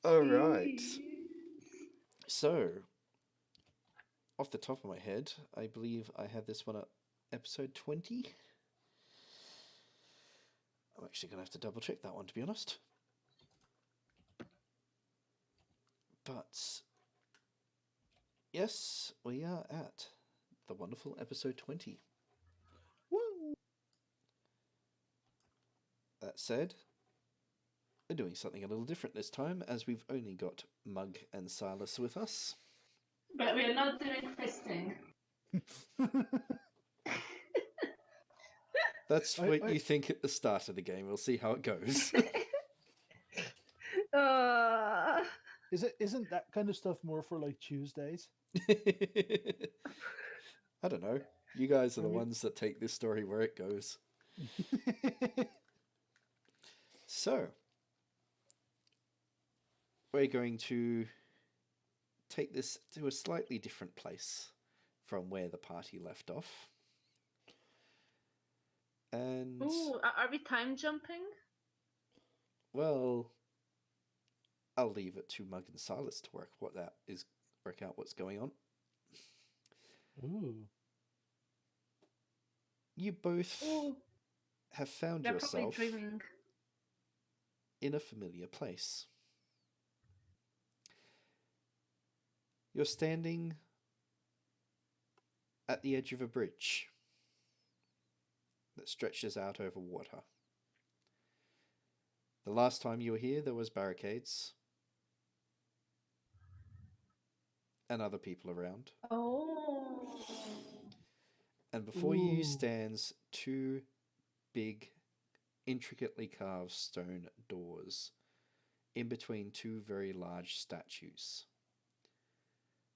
All right. So, off the top of my head, I believe I had this one at episode 20. I'm actually going to have to double check that one, to be honest. But, yes, we are at the wonderful episode 20. Woo! That said, we're doing something a little different this time, as we've only got Mug and Silas with us. But we're not doing fisting. That's what you think at the start of the game. We'll see how it goes. Isn't that kind of stuff more for like Tuesdays? I don't know. You guys are the ones that take this story where it goes. So, we're going to take this to a slightly different place from where the party left off. And Ooh, are we time jumping? well, I'll leave it to Mug and Silas to work out what's going on. Ooh. You both have found They're yourself probably dreaming. in a familiar place. You're standing at the edge of a bridge that stretches out over water. The last time you were here, there was barricades and other people around. Oh. And before you stands two big, intricately carved stone doors in between two very large statues.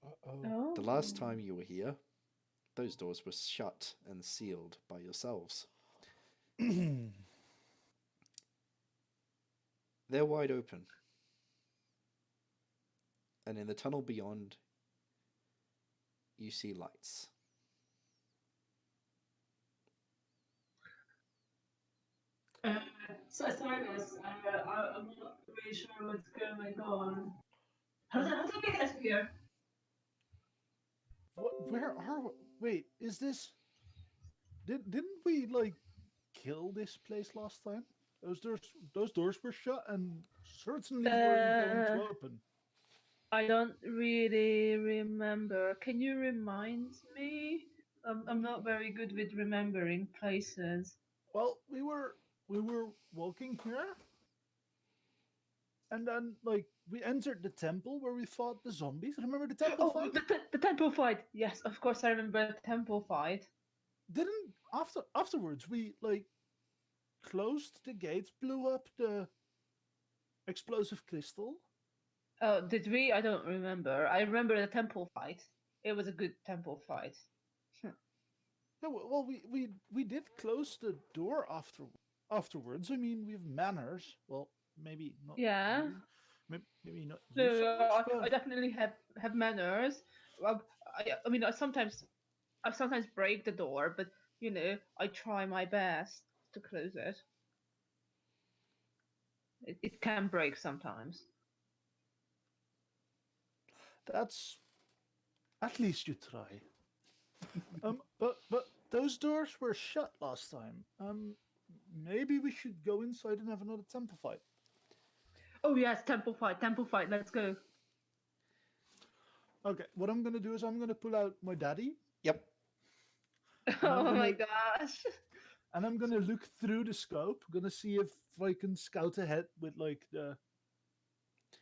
Uh-oh. The last time you were here, those doors were shut and sealed by yourselves. They're wide open. And in the tunnel beyond, you see lights. So Silas, I'm not really sure what's going on. How did we get here? What? Where are? Wait, is this? Didn't we like kill this place last time? Those doors were shut and certainly weren't going to open. I don't really remember. Can you remind me? I'm not very good with remembering places. Well, we were walking here, and then like we entered the temple where we fought the zombies. Remember the temple fight? The temple fight. Yes, of course I remember the temple fight. Didn't afterwards we like closed the gates, blew up the explosive crystal? Oh, did we? I don't remember. I remember the temple fight. It was a good temple fight. Yeah, well, we did close the door afterwards. I mean, we have manners. Well, maybe not. Yeah. Maybe not. No, You so much, but... I definitely have manners. Well, I mean, I sometimes break the door, but you know, I try my best to close it. It can break sometimes. That's at least you try. But those doors were shut last time. Maybe we should go inside and have another temple fight. Oh yes, temple fight. Let's go. Okay, what I'm gonna do is I'm gonna pull out my daddy. Yep. My gosh. And I'm gonna look through the scope. Gonna see if I can scout ahead with like the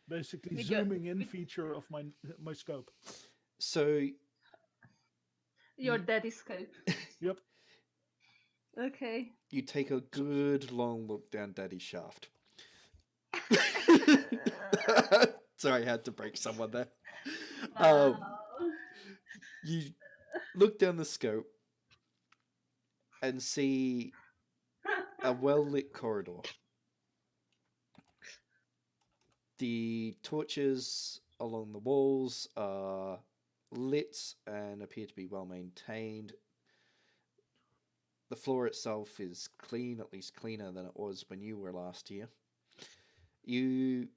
basically zooming in feature of my scope. So your daddy scope. Yep. Okay. You take a good long look down Daddy's shaft. Sorry, I had to break someone there. You look down the scope and see a well-lit corridor. The torches along the walls are lit and appear to be well maintained. The floor itself is clean, at least cleaner than it was when you were last here. You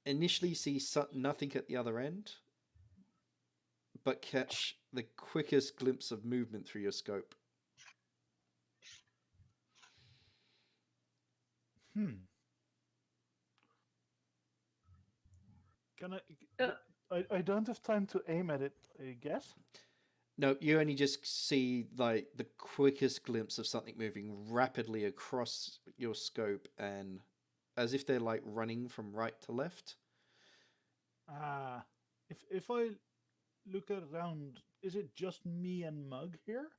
initially see nothing at the other end, but catch the quickest glimpse of movement through your scope. Can I don't have time to aim at it, I guess. No, you only just see like the quickest glimpse of something moving rapidly across your scope, and as if they're like running from right to left. Ah, if I look around, is it just me and Mug here?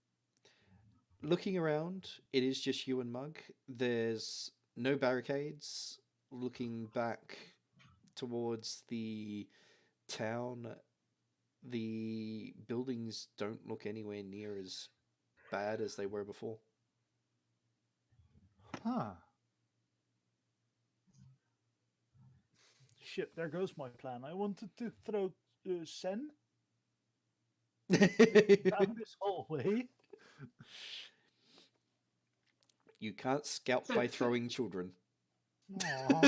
Looking around, it is just you and Mug. There's no barricades. Looking back towards the town, the buildings don't look anywhere near as bad as they were before. Huh. Shit, there goes my plan. I wanted to throw Sen down this hallway. You can't scout So- by throwing children. Aw.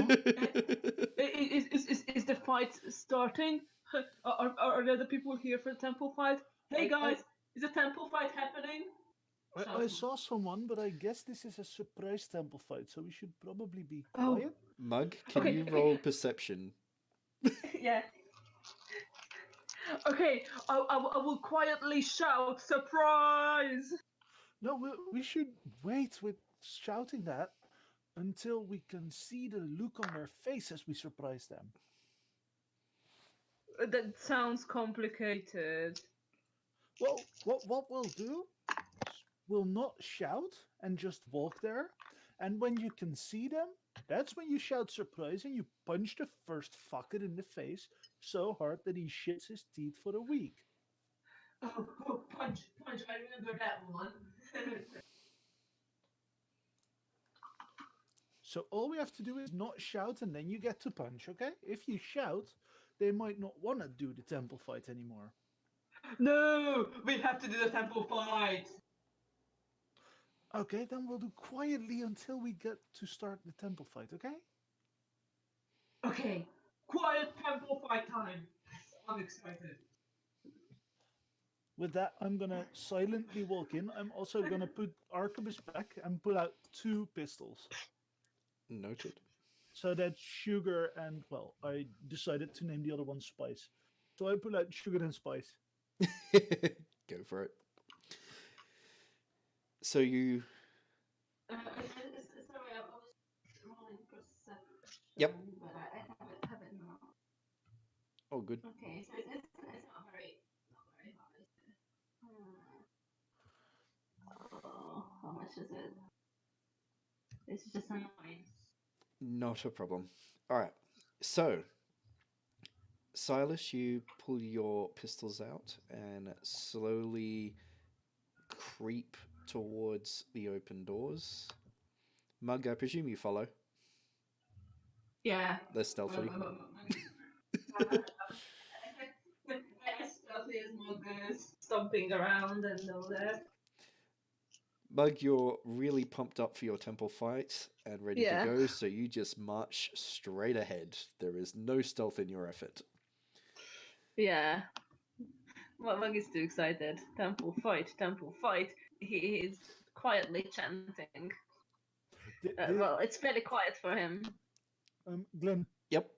Is the fight starting? Are there the people here for the temple fight? Hey I- guys, is the temple fight happening? I saw someone, but I guess this is a surprise temple fight, so we should probably be Oh. quiet. Mug, can Okay, you okay. roll perception? Yeah. Okay, I will quietly shout, surprise! No, we should wait with shouting that until we can see the look on their face as we surprise them. That sounds complicated. Well, what we'll do is we'll not shout and just walk there. And when you can see them, that's when you shout surprise and you punch the first fucker in the face so hard that he shits his teeth for a week. Oh, punch. I remember that one. So all we have to do is not shout and then you get to punch, okay? If you shout, they might not want to do the temple fight anymore. No, we have to do the temple fight. Okay, then we'll do quietly until we get to start the temple fight, okay? Okay, quiet temple fight time. I'm excited. With that, I'm gonna silently walk in. I'm also gonna put Arquebus back and pull out 2 pistols. Noted. So that's Sugar and, well, I decided to name the other one Spice. So I pull out Sugar and Spice. Go for it. So you... Sorry, I was rolling perception. Yep. But I have it now. Oh, good. Okay, so it's not very high. Oh, how much is it? It's just a 9. Not a problem. All right. So, Silas, you pull your pistols out and slowly creep towards the open doors. Mug, I presume you follow. Yeah. They're stealthy. As stealthy as Mug is stomping around and all that. Mug, you're really pumped up for your temple fight and ready Yeah. to go, so you just march straight ahead. There is no stealth in your effort. Yeah. Mug is too excited. Temple fight, temple fight. He is quietly chanting. Well, it's fairly quiet for him. Glenn, Yep.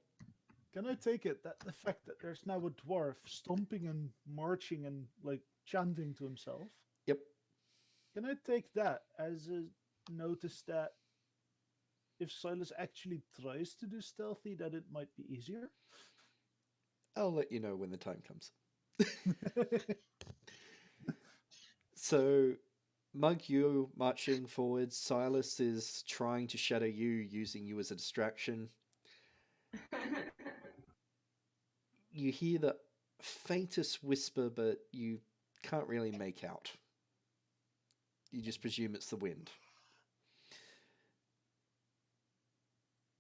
can I take it that the fact that there's now a dwarf stomping and marching and, like, chanting to himself, Yep. can I take that as a notice that if Silas actually tries to do stealthy, that it might be easier? I'll let you know when the time comes. So, Mug, you marching forward. Silas is trying to shadow you, using you as a distraction. You hear the faintest whisper, but you can't really make out. You just presume it's the wind.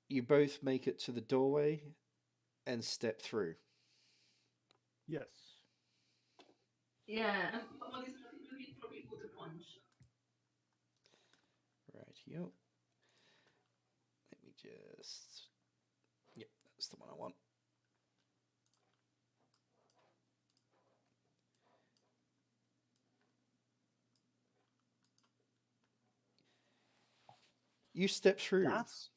You both make it to the doorway and step through. Yes. Yeah, Mug is looking for people to punch. Right here. Let me just... Yep, that's the one I want. You step through That's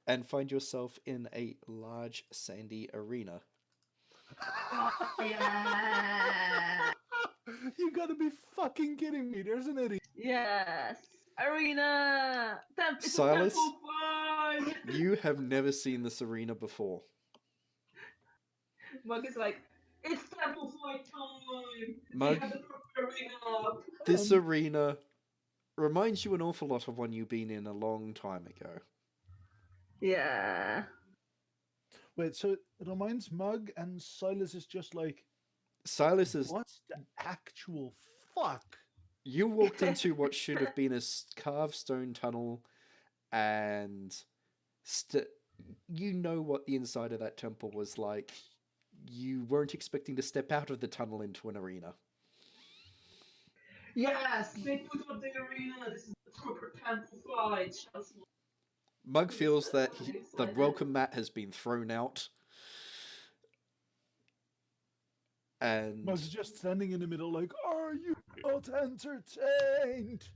and find yourself in a large sandy arena. Oh, yeah. You gotta be fucking kidding me. There's an idiot. Yes. Arena. It's Silas? a temple fight. You have never seen this arena before. Mug is like, it's temple fight time. Mug, We have the proper arena up. this arena reminds you an awful lot of one you've been in a long time ago. Yeah. Wait, so it reminds Mug and Silas is just like, Silas is. what's the actual fuck? You walked into what should have been a carved stone tunnel, and you know what the inside of that temple was like. You weren't expecting to step out of the tunnel into an arena. Yes, they put up the arena. This is the proper temple fight. Mug feels that the welcome mat has been thrown out. And Mug's just standing in the middle like, are you not entertained?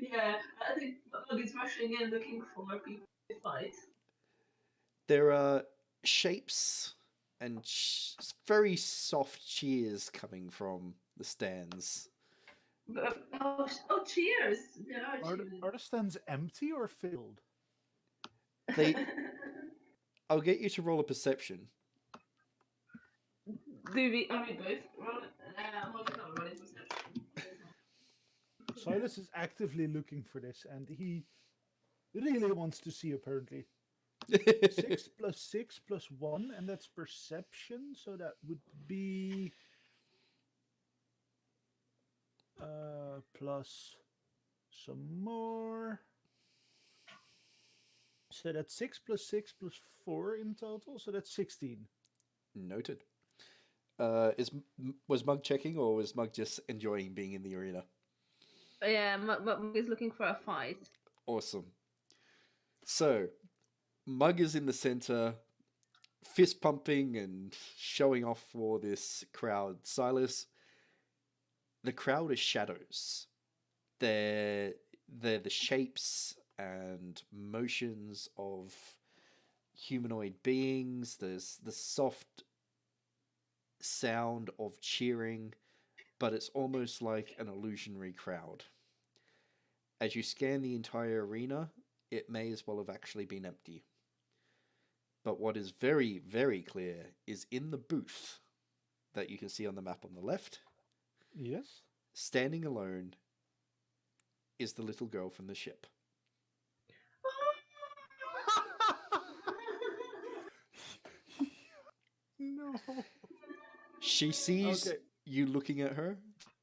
Yeah, I think Mug is rushing in looking for people to fight. there are shapes and very soft cheers coming from the stands. Oh, cheers! There are Are cheers. the stands empty or filled? I'll get you to roll a perception. Are we both roll? Mug is not rolling perception. Silas is actively looking for this, and he really wants to see, apparently. 6 plus 6 plus 1, and that's perception, so that would be plus some more. So that's 6 plus 6 plus 4 in total, so that's 16. Noted. Was Mug checking, or was Mug just enjoying being in the arena? Yeah, Mug is looking for a fight. Awesome. So, Mug is in the center, fist pumping and showing off for this crowd. Silas, the crowd is shadows. They're the shapes and motions of humanoid beings. There's the soft sound of cheering, but it's almost like an illusionary crowd. As you scan the entire arena, it may as well have actually been empty. But what is very, very clear is in the booth that you can see on the map on the left, Yes. standing alone, is the little girl from the ship. No. She sees Okay. you looking at her,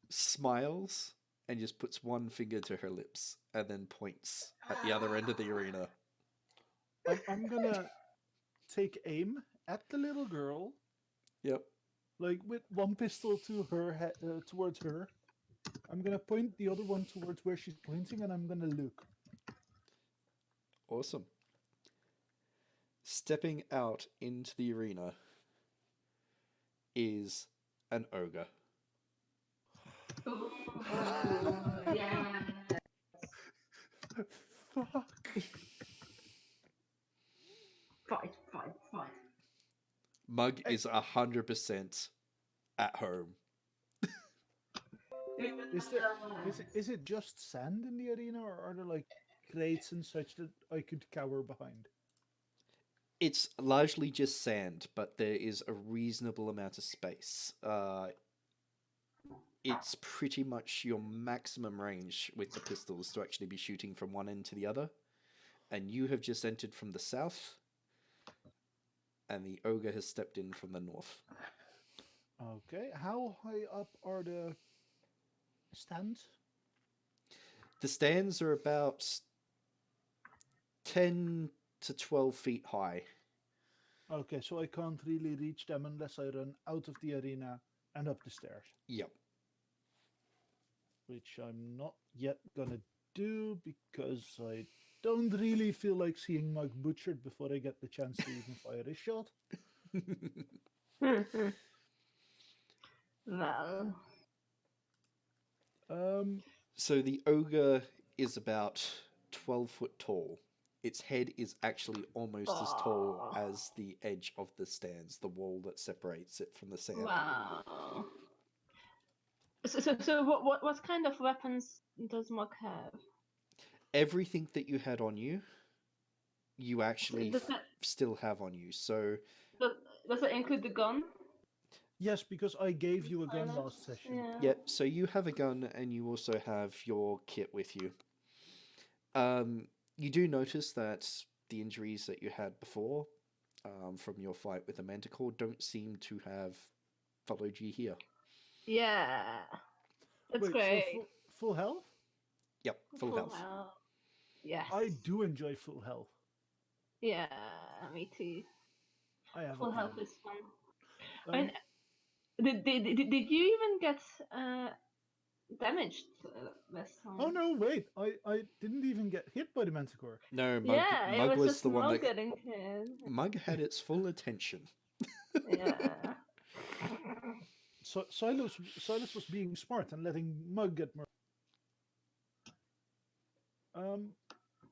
smiles, and just puts one finger to her lips, and then points at the other end of the arena. I'm gonna take aim at the little girl, Yep. like with one pistol to her towards her. I'm gonna point the other one towards where she's pointing, and I'm gonna look. Awesome. Stepping out into the arena is an ogre. Ooh, yeah. Fuck. Fight. Mug is 100% at home. Is it just sand in the arena, or are there like crates and such that I could cower behind? It's largely just sand, but there is a reasonable amount of space. It's pretty much your maximum range with the pistols to actually be shooting from one end to the other. And you have just entered from the south, and the ogre has stepped in from the north. Okay, how high up are the stands? The stands are about 10 to 12 feet high. Okay, so I can't really reach them unless I run out of the arena and up the stairs. Yep. Which I'm not yet gonna do because I don't really feel like seeing Mug butchered before I get the chance to even fire a shot. Well, So the ogre is about 12 foot tall. Its head is actually almost as tall Oh. as the edge of the stands, the wall that separates it from the sand. Wow. So what kind of weapons does Mug have? Everything that you had on you, you actually Does that still have on you. So does that include the gun? Yes, because I gave you a gun Silence? last session. yeah, so you have a gun and you also have your kit with you. You do notice that the injuries that you had before, from your fight with the Manticore, don't seem to have followed you here. Yeah. That's Wait, great. so full health? Yep, full health. Yes. I do enjoy full health. Yeah, me too. I have Full a health plan. is fun. Um, Did you even get damaged last time? oh no, wait! I didn't even get hit by the Manticore. No, Yeah, it Mug was was just the one Mug that getting hit. Mug had its full attention. Yeah. So Silas was being smart and letting Mug get more.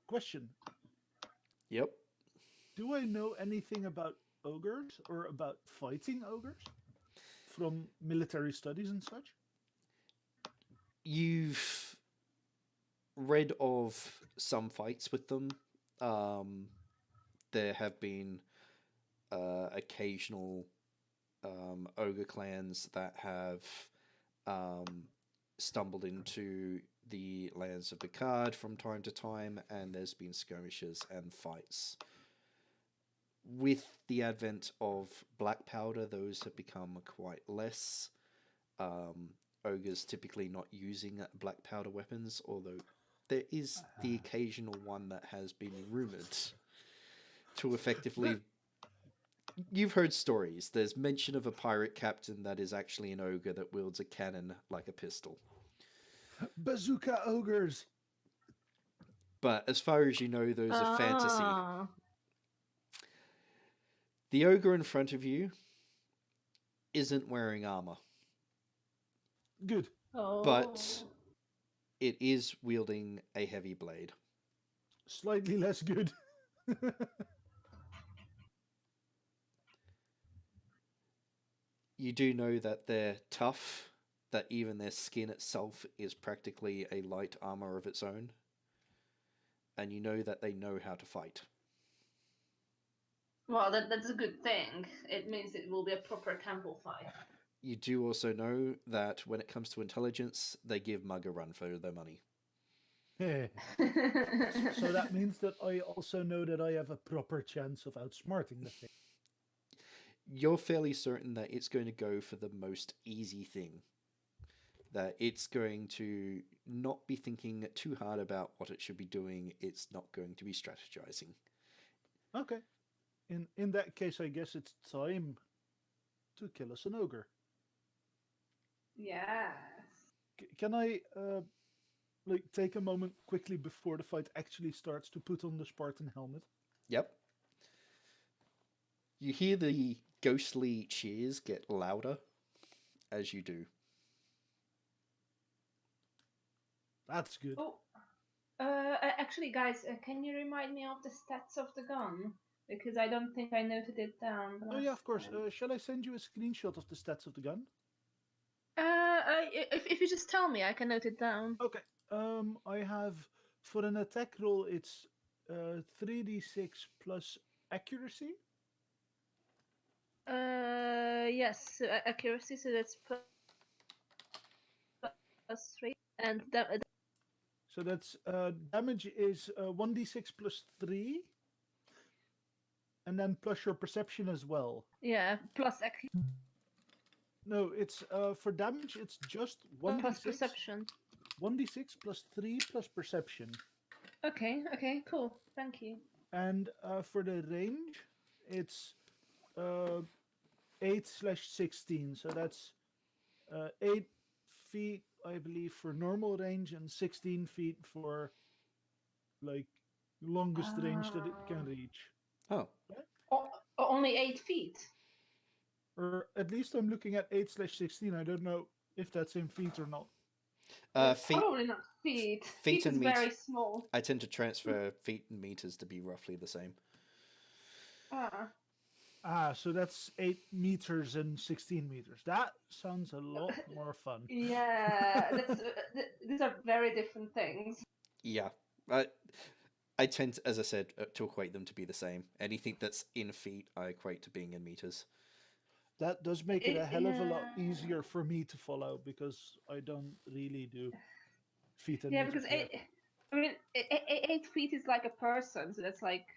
Question: Yep. do I know anything about ogres or about fighting ogres from military studies and such? You've read of some fights with them. There have been occasional ogre clans that have stumbled into the lands of Picard from time to time, and there's been skirmishes and fights. With the advent of black powder, those have become quite less. Ogres typically not using black powder weapons, although there is the occasional one that has been rumored to effectively. You've heard stories. There's mention of a pirate captain that is actually an ogre that wields a cannon like a pistol. Bazooka ogres. But as far as you know, those are fantasy. Ah. The ogre in front of you isn't wearing armor, Good. Oh. but it is wielding a heavy blade. Slightly less good. You do know that they're tough, that even their skin itself is practically a light armor of its own, and you know that they know how to fight. Well, that's a good thing. It means it will be a proper temple fight. You do also know that when it comes to intelligence, they give Mug a run for their money. So that means that I also know that I have a proper chance of outsmarting the thing. You're fairly certain that it's going to go for the most easy thing. That it's going to not be thinking too hard about what it should be doing. It's not going to be strategizing. Okay. In that case, I guess it's time to kill us an ogre. Yes. Can I take a moment quickly before the fight actually starts to put on the Spartan helmet? Yep. You hear the ghostly cheers get louder as you do. That's good. Oh. Actually, guys, can you remind me of the stats of the gun? Because I don't think I noted it down. Oh yeah, of course. time. Shall I send you a screenshot of the stats of the gun? If you just tell me, I can note it down. Okay. I have for an attack roll, it's 3d6 plus accuracy. Yes, accuracy. So that's +3, and So that's damage is 1d6 plus 3, and then plus your perception as well. yeah, plus No, it's for damage. It's just 1d6 plus perception. 1d6 plus 3 plus perception. Okay, cool. Thank you. And for the range, it's 8/16. So that's 8 feet, I believe, for normal range, and 16 feet for like longest range that it can reach. Oh. Only 8 feet. Or at least I'm looking at 8/16. I don't know if that's in feet or not. Feet, Probably not feet. feet Feet and is meet- very small. I tend to transfer feet and meters to be roughly the same. So that's 8 meters and 16 meters. That sounds a lot more fun. Yeah, these are very different things. Yeah, I tend, to, as I said, to equate them to be the same. Anything that's in feet, I equate to being in meters. That does make it a hell of a lot Yeah. easier for me to follow because I don't really do feet and Yeah, meters because yet. 8 feet is like a person, so that's like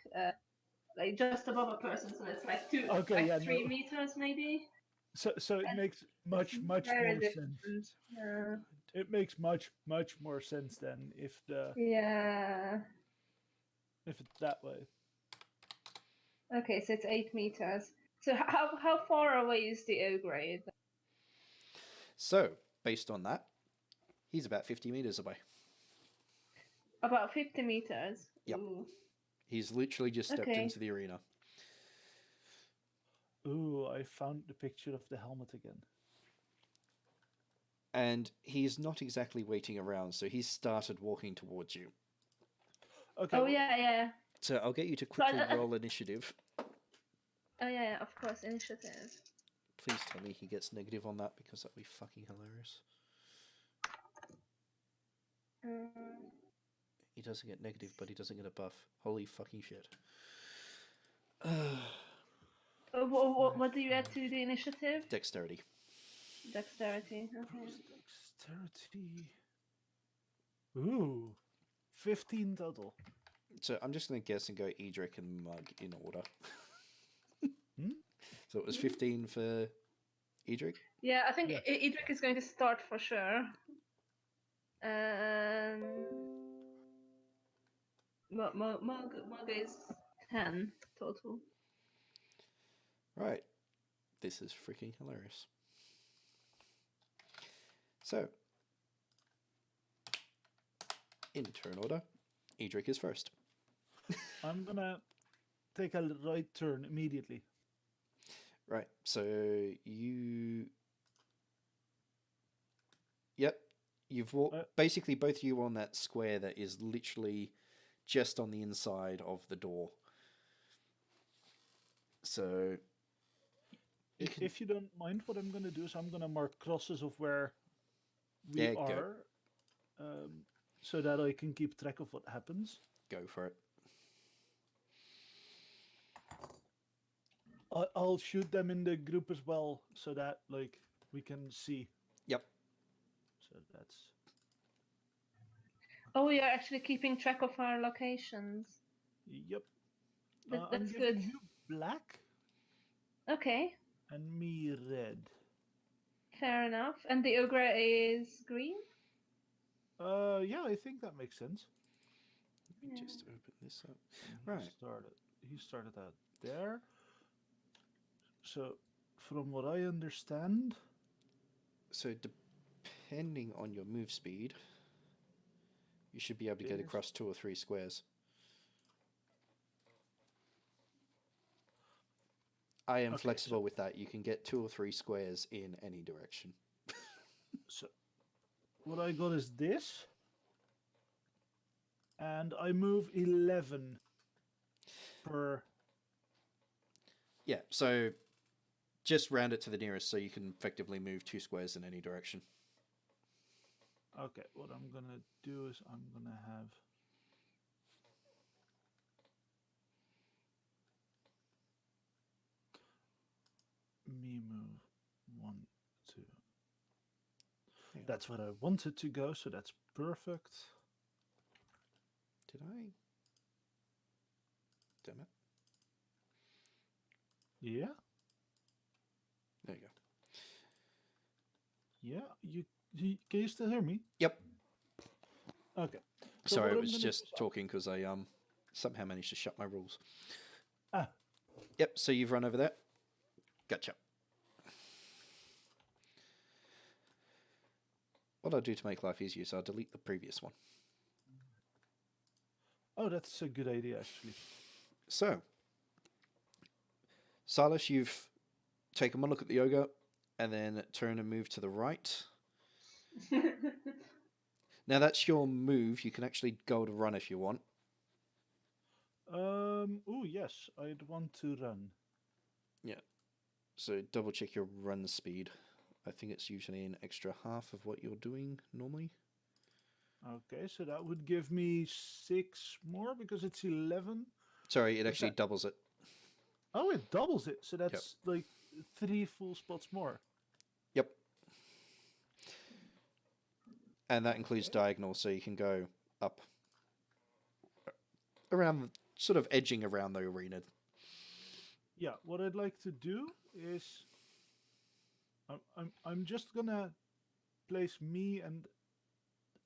just above a person, so that's like Okay, like yeah, 3 no. meters maybe. So it And makes much very more different. sense. Yeah. It makes much more sense than if Yeah. if it's that way. Okay, so it's 8 meters. So how far away is the ogre? So, based on that, he's about 50 meters away. About 50 meters. Yep. Ooh. He's literally just stepped Okay. into the arena. Ooh, I found the picture of the helmet again. And he's not exactly waiting around, so he's started walking towards you. Okay. Oh yeah. So I'll get you to So quickly roll initiative. Oh yeah, of course, initiative. Please tell me he gets negative on that, because that'd be fucking hilarious. He doesn't get negative, but he doesn't get a buff. Holy fucking shit. What do you add to the initiative? Dexterity. Dexterity. Okay. Dexterity. Ooh, 15 total. So I'm just going to guess and go Edric and Mug in order. So it was 15 for Edric? Yeah, I think Yeah. Edric is going to start for sure. Mug is 10 total. Right. This is freaking hilarious. So, in turn order, Edric is first. I'm gonna take a right turn immediately. Right, so you... Yep, you've walked... basically, both of you are on that square that is literally just on the inside of the door. So... If you don't mind, what I'm gonna do is I'm gonna mark crosses of where we Yeah, go. are, so that I can keep track of what happens. Go for it. I'll shoot them in the group as well, so that like we can see. Yep. So that's. Oh, we are actually keeping track of our locations. Yep. That's I'm good. giving you black Okay, and me red. fair enough. And the ogre is green? Yeah, I think that makes sense. Let me just open this up. He Right. He started out there. So, from what I understand, So depending on your move speed, you should be able to get Yes. across 2 or 3 squares. I am Okay, flexible so- with that. You can get 2 or 3 squares in any direction. so what I got is this, and I move 11 per. Yeah, so just round it to the nearest so you can effectively move 2 squares in any direction. Okay, what I'm gonna do is I'm gonna have. Me move 1, 2. Hang on. That's what I wanted to go, so that's perfect. Did I? Damn it. Yeah, There you go. yeah. Can you still hear me? Yep. Okay. So Sorry, what I I'm was gonna just do is talking because I somehow managed to shut my rules. Ah, Yep, so you've run over there. Gotcha. What I'll do to make life easier is I'll delete the previous one. oh, that's a good idea actually. So, Silas, you've taken one look at the ogre and then turn and move to the right. Now that's your move. You can actually go to run if you want. Oh yes, I'd want to run. Yeah. So double check your run speed. I think it's usually an extra half of what you're doing normally. Okay, so that would give me 6 more because it's 11. Sorry, it What's actually that? doubles it. Oh, it doubles it. So Yep. that's like 3 full spots more. Yep. And that includes diagonal, so you can go up around, sort of edging around the arena. Yeah, what I'd like to do is I'm just gonna place me and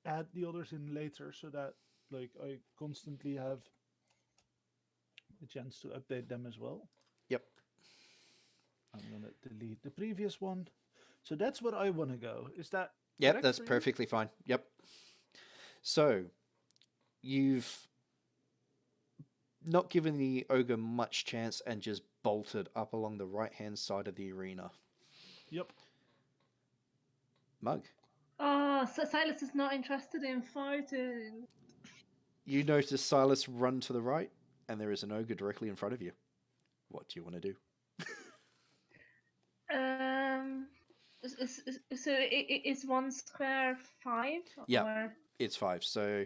add the others in later so that like I constantly have a chance to update them as well. Yep. I'm gonna delete the previous one. So that's what I want to go. Is that Yep, correct that's for you? perfectly fine. Yep. So, you've not given the ogre much chance and just bolted up along the right-hand side of the arena. Yep. Mug, Oh, so Silas is not interested in fighting. you notice Silas run to the right, and there is an ogre directly in front of you. What do you want to do? So is 1 square 5? Yeah. Or... It's 5, so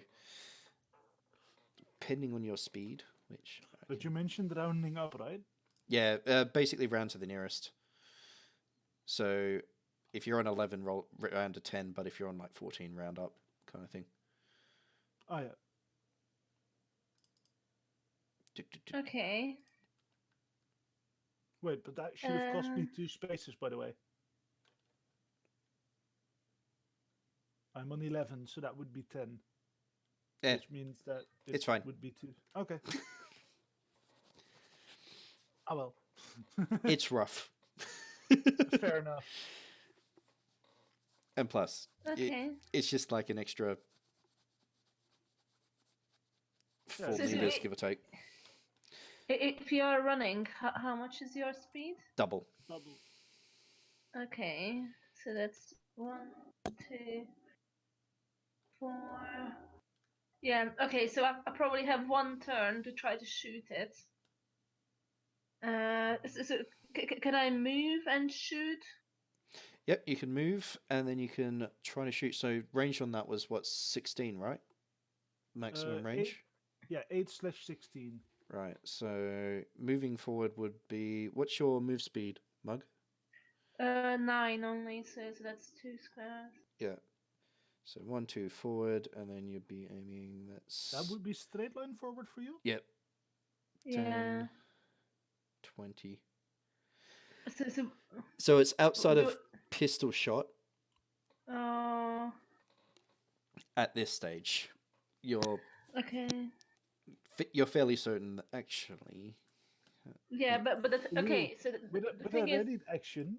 depending on your speed, which... But you mentioned rounding up, right? Yeah, basically round to the nearest. So if you're on 11, roll round to 10, but if you're on like 14, round up kind of thing. Oh yeah. Okay. Wait, but that should have cost me 2 spaces, by the way. I'm on 11, so that would be 10. Eh, Which means that it's fine. would be 2. Okay. Oh well. It's rough. Fair enough. And plus, Okay. it's just like an extra 4 So meters, give or take. If you're running, how much is your speed? Double. Double. Okay, so that's 1, 2, 4. Yeah. Okay, so I probably have 1 turn to try to shoot it. Can I move and shoot? Yep, you can move, and then you can try to shoot. So range on that was, what, 16, right? Maximum range? 8/16. Right, so moving forward would be... What's your move speed, Mug? 9 only, so that's 2 squares. Yeah. So 1, 2 forward, and then you'd be aiming... That would be straight line forward for you? Yep. Yeah. 10, 20... So So it's outside of pistol shot oh, at this stage. You're okay. fairly certain that actually... Yeah, but that's, okay. So With the a thing is, readied action,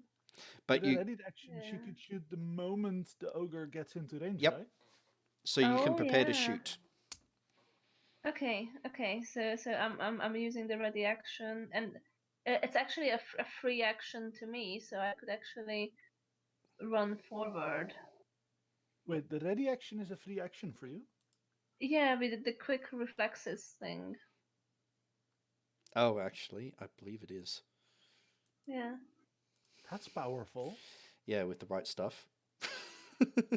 But with a you... readied action, she Yeah. could shoot the moment the ogre gets into range, Yep. right? So you can Oh, prepare to yeah. shoot. okay. So I'm using the ready action, and it's actually a free action to me, so I could actually run forward. Wait, the ready action is a free action for you? Yeah, with the quick reflexes thing. Oh, actually, I believe it is. Yeah. That's powerful. Yeah, with the right stuff. Let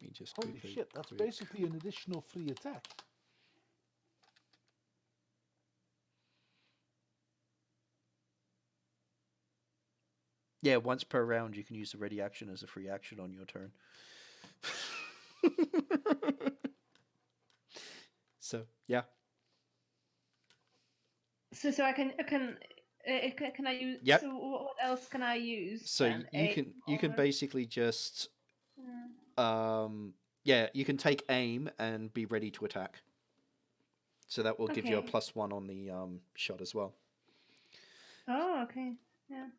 me just Holy quickly... shit, that's basically an additional free attack. Yeah, once per round you can use the ready action as a free action on your turn. So, yeah. So I can I use? Yep. So what else can I use? So then? you can Or- basically just yeah, you can take aim and be ready to attack. So that will give you a Okay. +1 on the shot as well. Oh, okay. Yeah.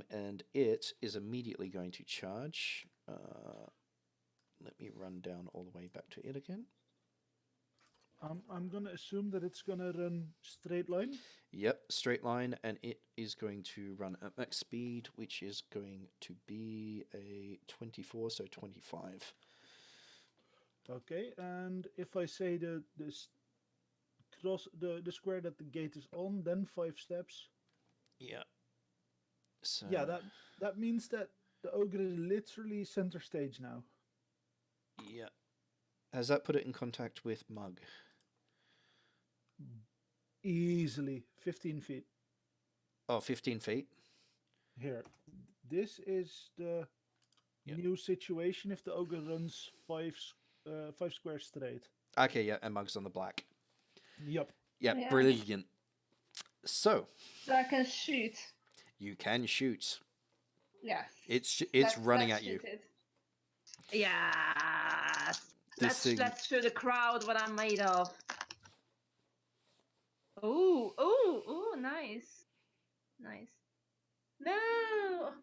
And it is immediately going to charge. Let me run down all the way back to it again. I'm going to assume that it's going to run straight line. Yep, straight line, and it is going to run at max speed, which is going to be a 24, so 25. Okay, and if I say the square that the gate is on, then 5 steps. Yeah. So Yeah, that means that the ogre is literally center stage now. yeah. Has that put it in contact with Mug? Easily 15 feet. Oh, 15 feet? Here, this is the Yep. new situation if the ogre runs 5 squares straight. Okay, yeah, and Mug's on the black. Yup. Yeah, Yeah. brilliant. So, So I can shoot. you can shoot. Yes. It's running at you. shoot it. Yes. This thing- Let's show the crowd what I'm made of. Ooh, nice. Nice. No!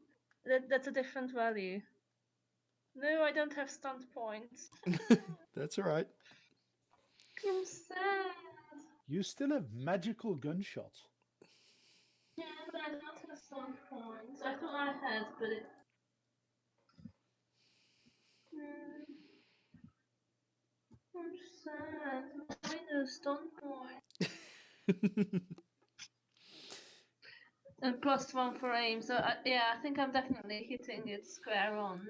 That's a different value. No, I don't have stunt points. That's all right. I'm sad. You still have magical gunshot. Yeah, but I don't have stunt points. I thought I had, but it... I'm sad. I know stunt points. And +1 for aim, so yeah, I think I'm definitely hitting it square on.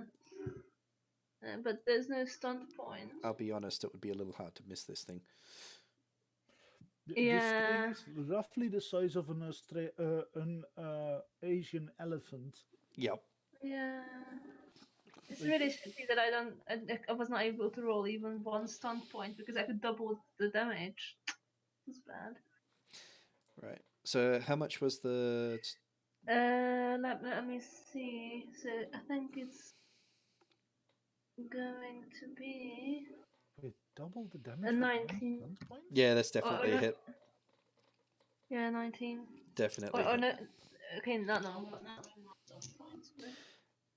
But there's no stunt point. I'll be honest, it would be a little hard to miss this thing. Yeah. This thing is roughly the size of an Asian elephant. Yep. Yeah. It's really shitty that I was not able to roll even 1 stunt point because I could double the damage. It's bad. Right. So how much was the... Let me see. So I think it's going to be Wait, double the damage? a with 19. 1 stunt point? Yeah, that's definitely a no. hit. Yeah, 19. Definitely. Or hit. no. Okay, not stunt points.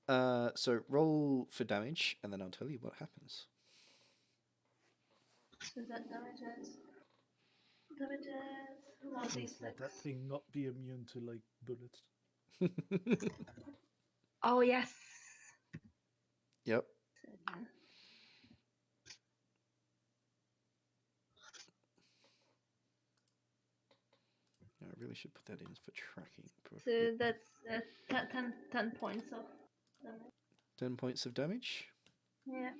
But... So roll for damage, and then I'll tell you what happens. So that damages. Please let that thing not be immune to like bullets. Oh yes. Yep. I really should put that in for tracking. So Yep. that's 10 points of damage. 10 points of damage. Yeah.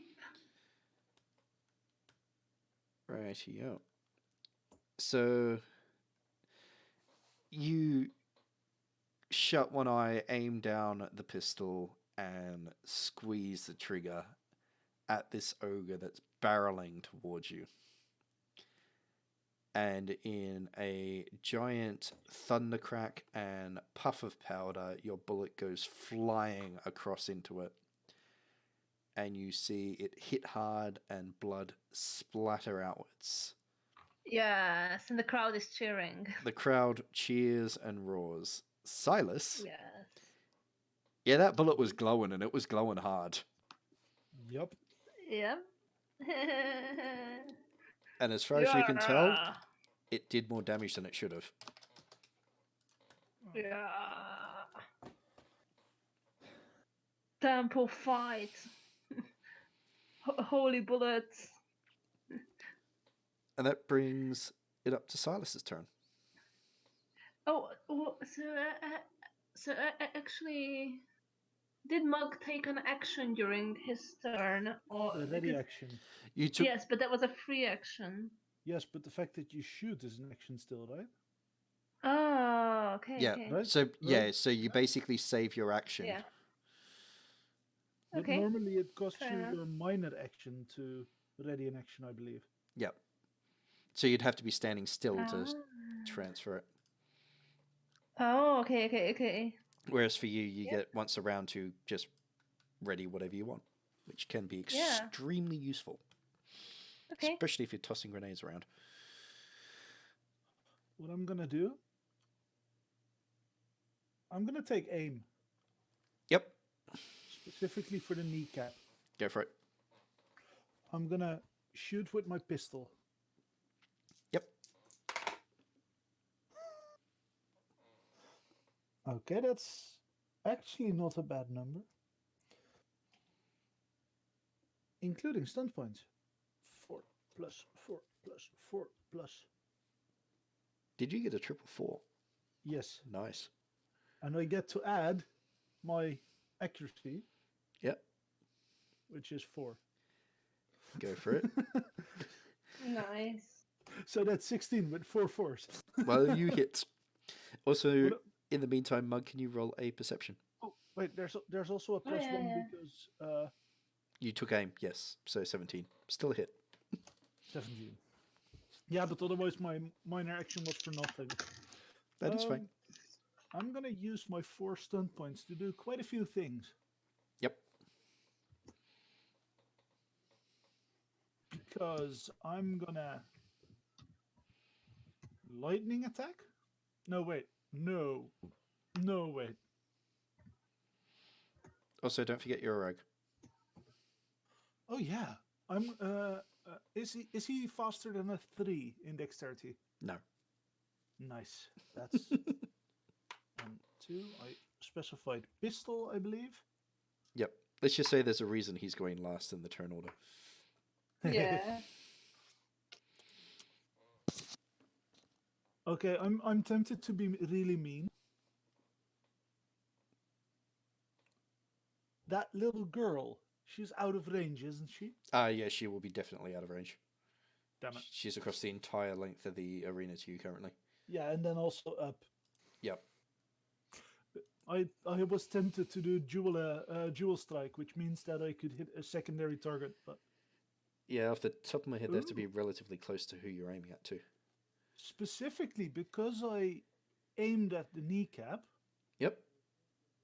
Rightio. So you shut one eye, aim down the pistol, and squeeze the trigger at this ogre that's barreling towards you. And in a giant thundercrack and puff of powder, your bullet goes flying across into it. And you see it hit hard and blood splatter outwards. Yes, and the crowd is cheering. The crowd cheers and roars. Silas? Yes. Yeah, that bullet was glowing, and it was glowing hard. Yup. Yep. And as far as you can tell, it did more damage than it should have. Yeah. Temple fight. Holy bullets. And that brings it up to Silas's turn. Oh, so actually, did Mug take an action during his turn, or A ready because- action. You took... Yes, but that was a free action. Yes, but the fact that you shoot is an action still, right? Oh, okay. Yeah, Okay. Right? so yeah, Right. so you basically save your action. Yeah. But Okay. normally it costs Fair you enough. your minor action to ready an action, I believe. Yep. So you'd have to be standing still to Ah. transfer it. Oh, okay. Whereas for you, you Yep. get once a round to just ready whatever you want, which can be Yeah. extremely useful, Okay. especially if you're tossing grenades around. What I'm gonna do, I'm gonna take aim, Yep, specifically for the kneecap. go for it. I'm gonna shoot with my pistol. Yep. Okay, that's actually not a bad number. Including stunt points. plus 4 plus 4 plus. Did you get a triple 4? Yes. Nice. And I get to add my accuracy, Yep. which is 4. Go for it. Nice. So that's 16 with 4 fours. Well, you hit. Also, What in the meantime, Mug, can you roll a perception? Oh, wait, there's also a plus yeah, 1 yeah. because You took aim, yes. So 17. Still a hit. 17. Yeah, but otherwise my minor action was for nothing. That is fine. I'm gonna use my 4 stunt points to do quite a few things. Yep. Because I'm gonna lightning attack? No, wait. No, wait. Also, don't forget you're a rogue. Oh yeah. I'm is he faster than a 3 in dexterity? No. Nice. That's 1, 2. I specified pistol, I believe. Yep. Let's just say there's a reason he's going last in the turn order. Yeah. Okay, I'm tempted to be really mean. That little girl, she's out of range, isn't she? Yeah, she will be definitely out of range. Damn it. She's across the entire length of the arena to you currently. Yeah, and then also up. Yep. I was tempted to do dual strike, which means that I could hit a secondary target, but Yeah, off the top of my head, they have to be Ooh. relatively close to who you're aiming at too. specifically because I aimed at the kneecap, Yep.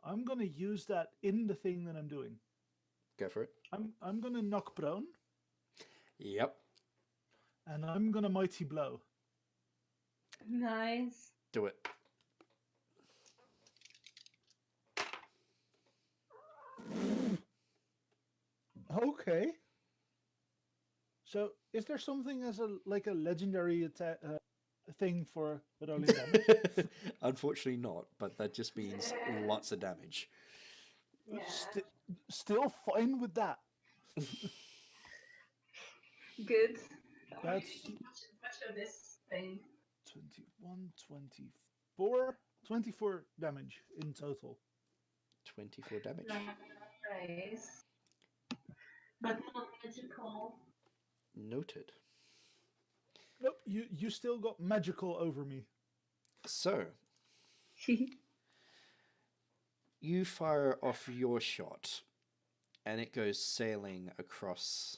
I'm gonna use that in the thing that I'm doing. Go for it. I'm gonna knock prone, Yep. and I'm gonna mighty blow. Nice. Do it. Okay. So, is there something as a legendary attack thing for rolling damage? Unfortunately not, but that just means lots of damage. Yeah. Still fine with that. Good. That's Much of this thing. 21, 24, 24 damage in total. 24 damage. Nice. But not magical. Noted. Nope, you still got magical over me. So, you fire off your shot, and it goes sailing across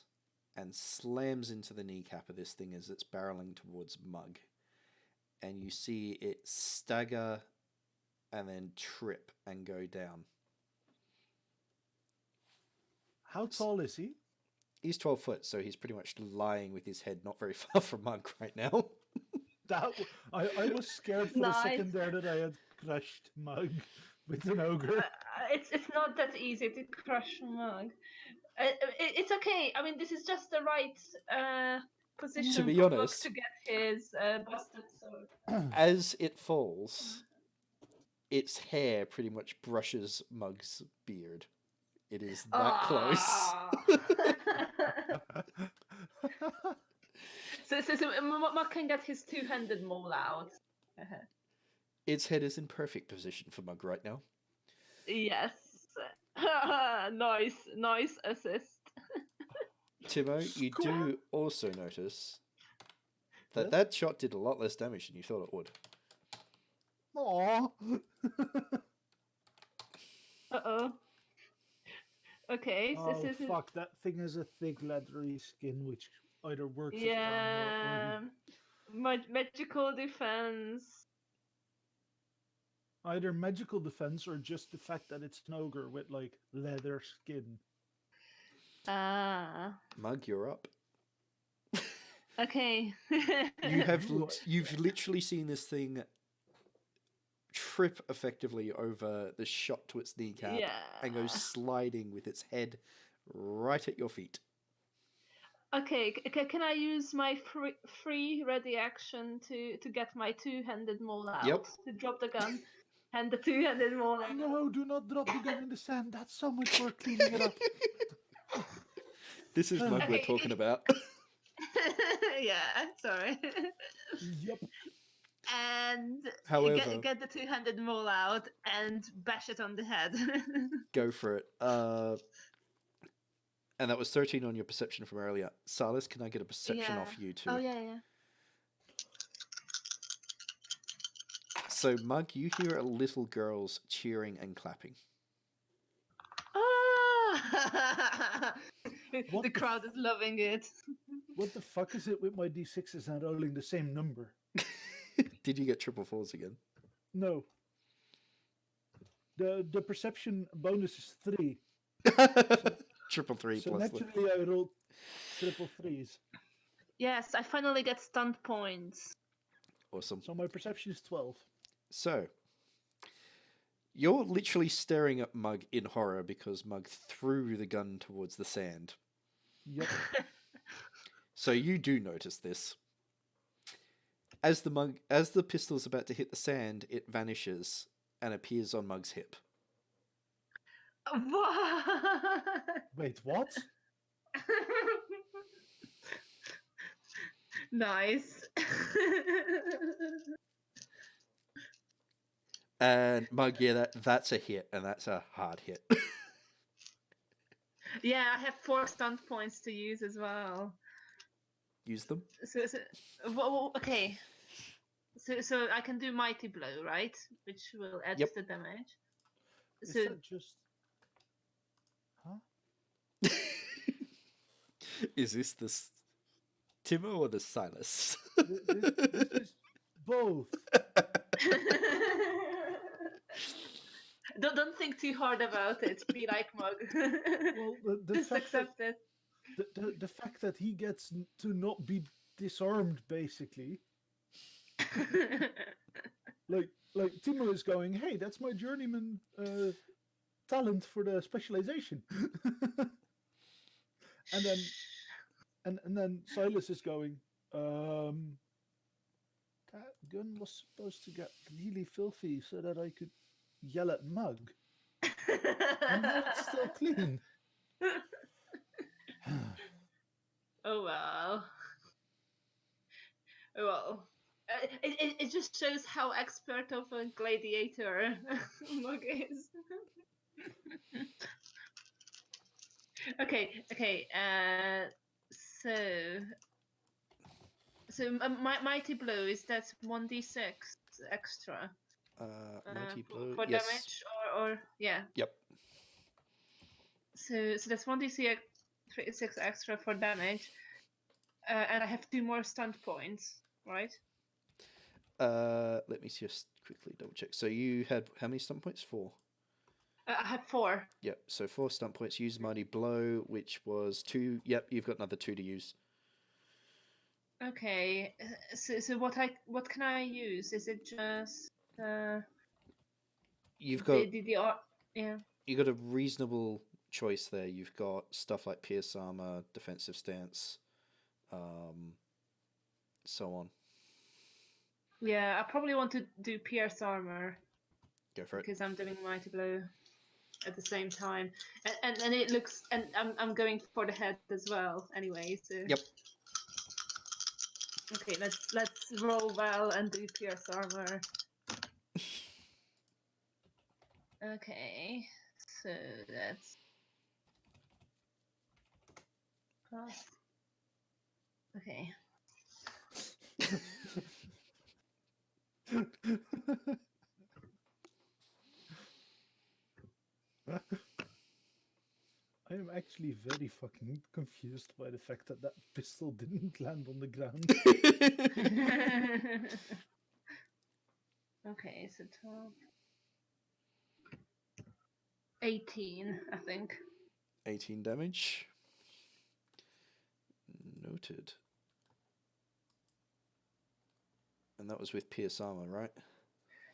and slams into the kneecap of this thing as it's barreling towards Mug. And you see it stagger and then trip and go down. How tall is he? He's 12 foot, so he's pretty much lying with his head not very far from Mug right now. I was scared for a second there that I had crushed Mug with an ogre. It's not that easy to crush Mug. It's okay. I mean, this is just the right position To be for Mug honest, to get his busted sword. as it falls, its hair pretty much brushes Mug's beard. It is that close. So Mug can get his two-handed maul out. Its head is in perfect position for Mug right now. Yes. Nice assist. Timo, you do also notice that that shot did a lot less damage than you thought it would. Aww. Uh-oh. Okay, Oh, fuck, that thing has a thick leathery skin which either works as yeah, magical defense. either magical defense or just the fact that it's an ogre with like leather skin. Ah. Mug, you're up. Okay. You've literally seen this thing trip effectively over the shot to its kneecap and go sliding with its head right at your feet. Okay, can I use my free ready action to get my two-handed maul out? Yep. To drop the gun and the two-handed maul out. No, do not drop the gun in the sand. That's so much work cleaning it up. This is Mug we're talking about. Yeah, sorry. Yep. And However, get the two-handed maul out and bash it on the head. go for it. And that was 13 on your perception from earlier. Silas, can I get a perception Yeah. off you too? Oh yeah. So, Mug, you hear a little girls cheering and clapping. Ah! What The the crowd is loving it. What the fuck is it with my d6s and rolling the same number? Did you get triple fours again? No. The perception bonus is 3. Triple three So plus the... naturally I rolled triple threes. Yes, I finally get stunned points. Awesome. So my perception is 12. So, you're literally staring at Mug in horror because Mug threw the gun towards the sand. Yep. So you do notice this. As the pistol's about to hit the sand, it vanishes and appears on Mug's hip. What? Wait, what? Nice. And Mug, yeah, that's a hit, and that's a hard hit. Yeah, I have 4 stunt points to use as well. Use them. Okay. So I can do mighty blow, right? Which will add Yep. the damage. Is So that just... Huh? Is this the Timo or the Silas? This is both. don't think too hard about it. Be like Mug. Well, the Just fact that, accept it. the fact that he gets to not be disarmed, basically. Like Timo is going, hey, that's my journeyman talent for the specialization. and then Silas is going, that gun was supposed to get really filthy so that I could yell at Mug. And now it's still clean. Oh well. Oh well. It just shows how expert of a gladiator Mug is. Okay. So mighty blow is that 1d6 extra Mighty blow. for Yes. damage or yeah. Yep. So that's 1d6 extra for damage, and I have 2 more stunt points, right? Let me just quickly double check. So you had how many stunt points? 4. I have 4. Yep. So 4 stunt points. Use mighty blow, which was 2. Yep. You've got another 2 to use. Okay. So what can I use? Is it just You've got yeah. you've got a reasonable choice there. You've got stuff like pierce armor, defensive stance, so on. Yeah, I probably want to do pierce armor Go for it. because I'm doing mighty blow at the same time, and it looks, and I'm going for the head as well. Anyway, so Yep. Okay, let's roll well and do pierce armor. Okay, so that's plus. Okay. I am actually very fucking confused by the fact that that pistol didn't land on the ground. Okay, so 12. 18, I think. 18 damage. Noted. And that was with pierce armor, right?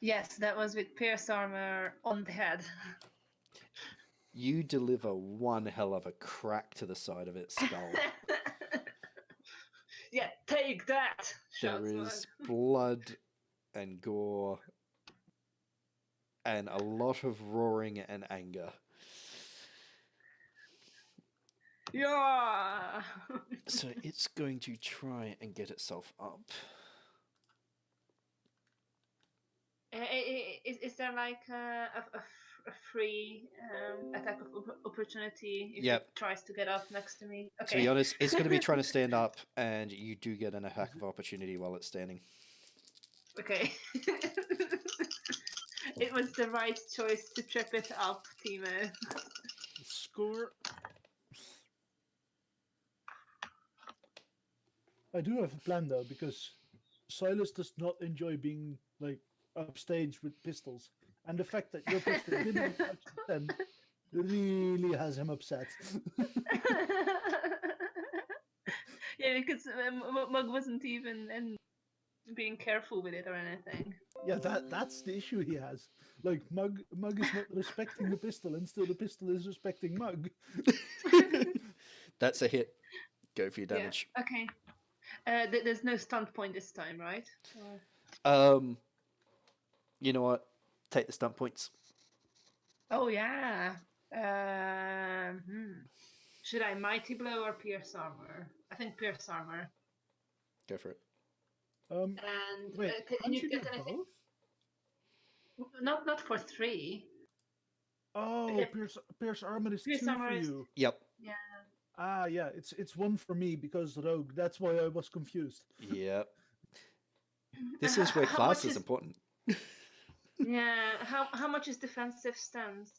Yes, that was with pierce armor on the head. You deliver one hell of a crack to the side of its skull. Yeah, take that! There is blood and gore and a lot of roaring and anger. Yeah. So it's going to try and get itself up. Is there like a free attack of opportunity if Yep. it tries to get up next to me? To be honest, it's going to be trying to stand up, and you do get an attack of opportunity while it's standing. Okay. It was the right choice to trip it up, Timo. Score. I do have a plan though, because Silas does not enjoy being like upstage with pistols, and the fact that your pistol didn't touch the tent really has him upset. Yeah, because Mug wasn't even being careful with it or anything. Yeah, that's the issue he has. Like Mug is not respecting the pistol, and still the pistol is respecting Mug. That's a hit. Go for your damage. Yeah. Okay. There's no stunt point this time, right? You know what? Take the stunt points. Oh yeah. Should I mighty blow or pierce armor? I think pierce armor. Go for it. And Wait, can can't you you do get anything? both? Not for 3. Oh, Pierce armor is Pierce 2 armor for is- you. Yep. Yeah. Ah, yeah, it's 1 for me because rogue. That's why I was confused. Yep. This is where How class much is is- important. Yeah. How much is defensive stance?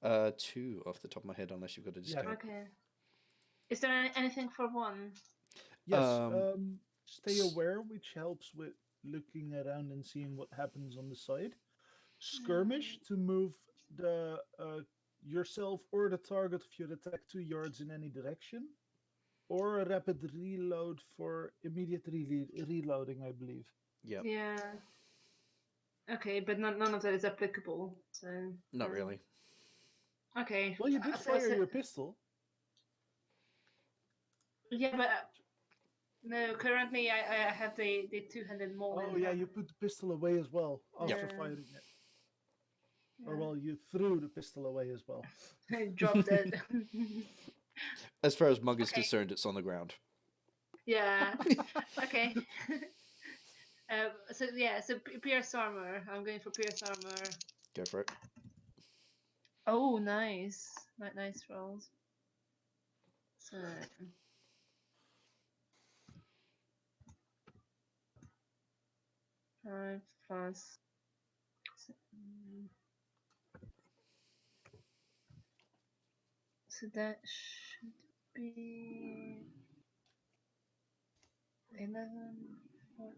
2 off the top of my head, unless you've got a discount. Okay. Is there anything for 1? Yes, stay s- aware, which helps with looking around and seeing what happens on the side. Skirmish to move the yourself or the target of your attack 2 yards in any direction, or a rapid reload for immediate reloading, I believe. Yep. Yeah. Okay, but none of that is applicable. So. Not really. Okay. Well, you did so- fire so- your pistol. Yeah, but no. Currently, I have the two-handed maul. Oh in yeah, hand. you put the pistol away as well after Yeah. firing it. Or Yeah. well, you threw the pistol away as well. I dropped it. As far as Mug is Okay. concerned, it's on the ground. Yeah. Okay. So pierce armor. I'm going for pierce armor. Go for it. Oh, nice. Nice rolls. So. 5 plus. 7. So that should be 11, 14.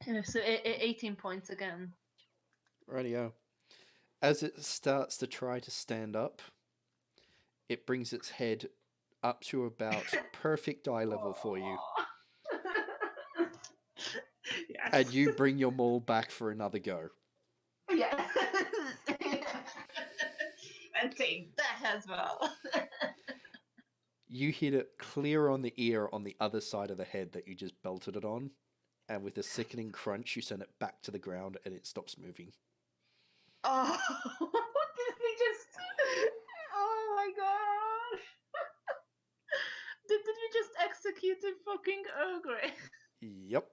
Yeah, so 18 points again. Rightio. As it starts to try to stand up, it brings its head up to about perfect eye level for you. Yes. And you bring your maul back for another go. Yeah. And take that as well. You hit it clear on the ear on the other side of the head that you just belted it on. And with a sickening crunch, you send it back to the ground and it stops moving. Oh, did we just? Oh my gosh! Did we just execute a fucking ogre? Yep.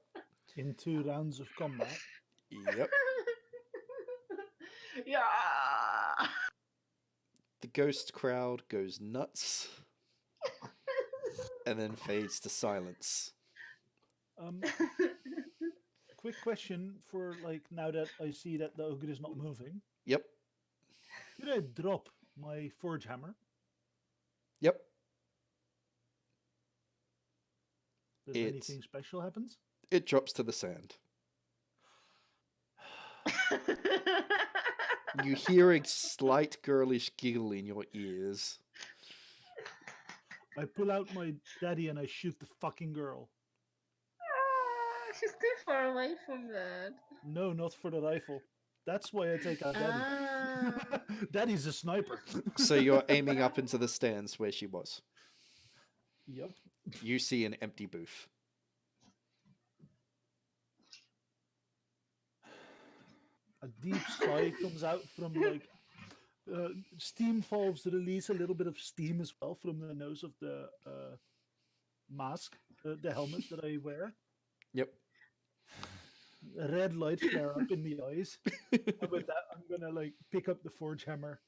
In 2 rounds of combat. Yep. Yeah. The ghost crowd goes nuts and then fades to silence. Quick question for like now that I see that the ogre is not moving. Yep. Could I drop my forge hammer? Yep. Does It's- anything special happens? It drops to the sand. You hear a slight girlish giggle in your ears. I pull out my daddy and I shoot the fucking girl. She's too far away from that. No, not for the rifle. That's why I take out daddy. Ah. Daddy's a sniper. So you're aiming up into the stands where she was. Yep. You see an empty booth. A deep sigh comes out from like steam valves release a little bit of steam as well from the nose of the mask, the helmet that I wear. Yep. A red light flare up in the eyes. And with that, I'm gonna like pick up the forge hammer,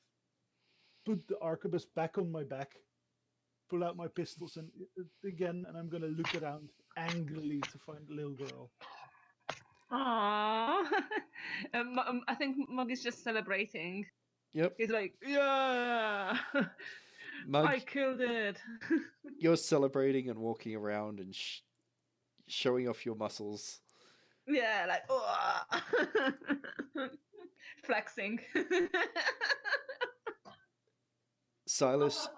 put the arquebus back on my back, pull out my pistols, and again, and I'm gonna look around angrily to find the little girl. Aww. I think Mug is just celebrating. Yep. He's like, yeah, Mug, I killed it. you're celebrating and walking around and showing off your muscles. Yeah, like, flexing. Silas,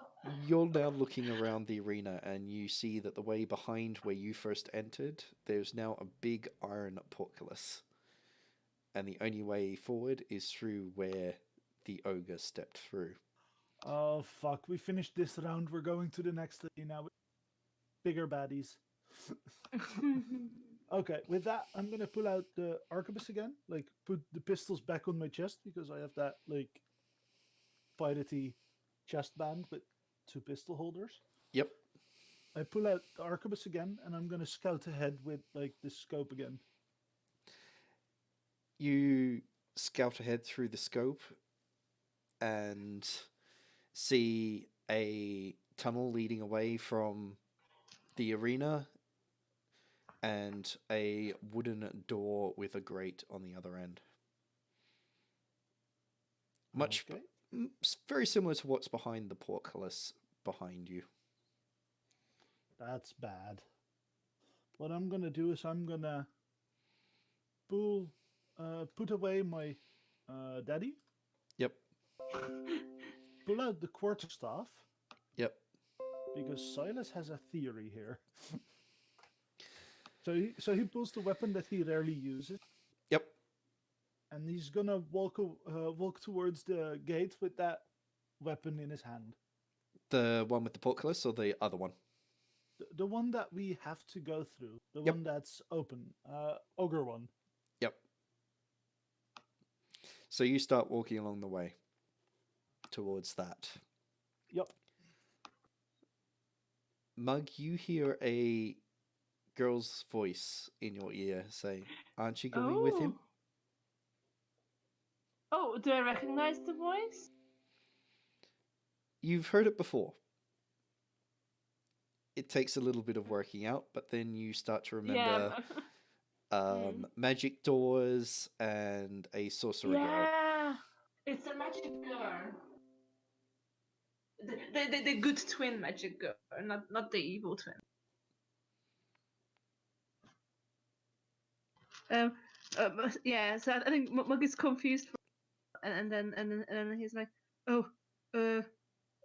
you're now looking around the arena and you see that the way behind where you first entered, there's now a big iron portcullis. And the only way forward is through where the ogre stepped through. Oh fuck! We finished this round. We're going to the next arena with bigger baddies. Okay, with that, I'm gonna pull out the arquebus again. Like, put the pistols back on my chest because I have that like piratey chest band with 2 pistol holders. Yep. I pull out the arquebus again, and I'm gonna scout ahead with like the scope again. You scout ahead through the scope and see a tunnel leading away from the arena and a wooden door with a grate on the other end. Much Okay. very similar to what's behind the portcullis behind you. That's bad. What I'm gonna do is I'm gonna put away my daddy. Yep. Pull out the quarterstaff Yep. because Silas has a theory here. So he pulls the weapon that he rarely uses, Yep. and he's gonna walk towards the gate with that weapon in his hand. The one with the portcullis or the other one? The one that we have to go through, the Yep. one that's open, ogre one. Yep. So you start walking along the way towards that. Yep. Mug, you hear a girl's voice in your ear say, "Aren't you going with him?" Oh, do I recognize the voice? You've heard it before. It takes a little bit of working out, but then you start to remember magic doors and a sorcerer girl. Yeah, it's a magic girl. The good twin magic girl, not the evil twin. Yeah. So I think Mug is confused, and then he's like, oh,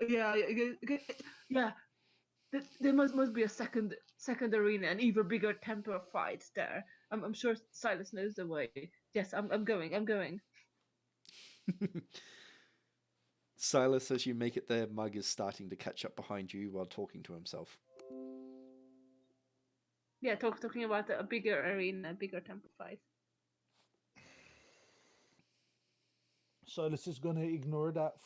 yeah. There must be a second arena, an even bigger temple fight there. I'm sure Silas knows the way. Yes, I'm going. Silas, as you make it there, Mug is starting to catch up behind you while talking to himself. Yeah, talking about a bigger arena, a bigger temple fight. Silas is gonna ignore that,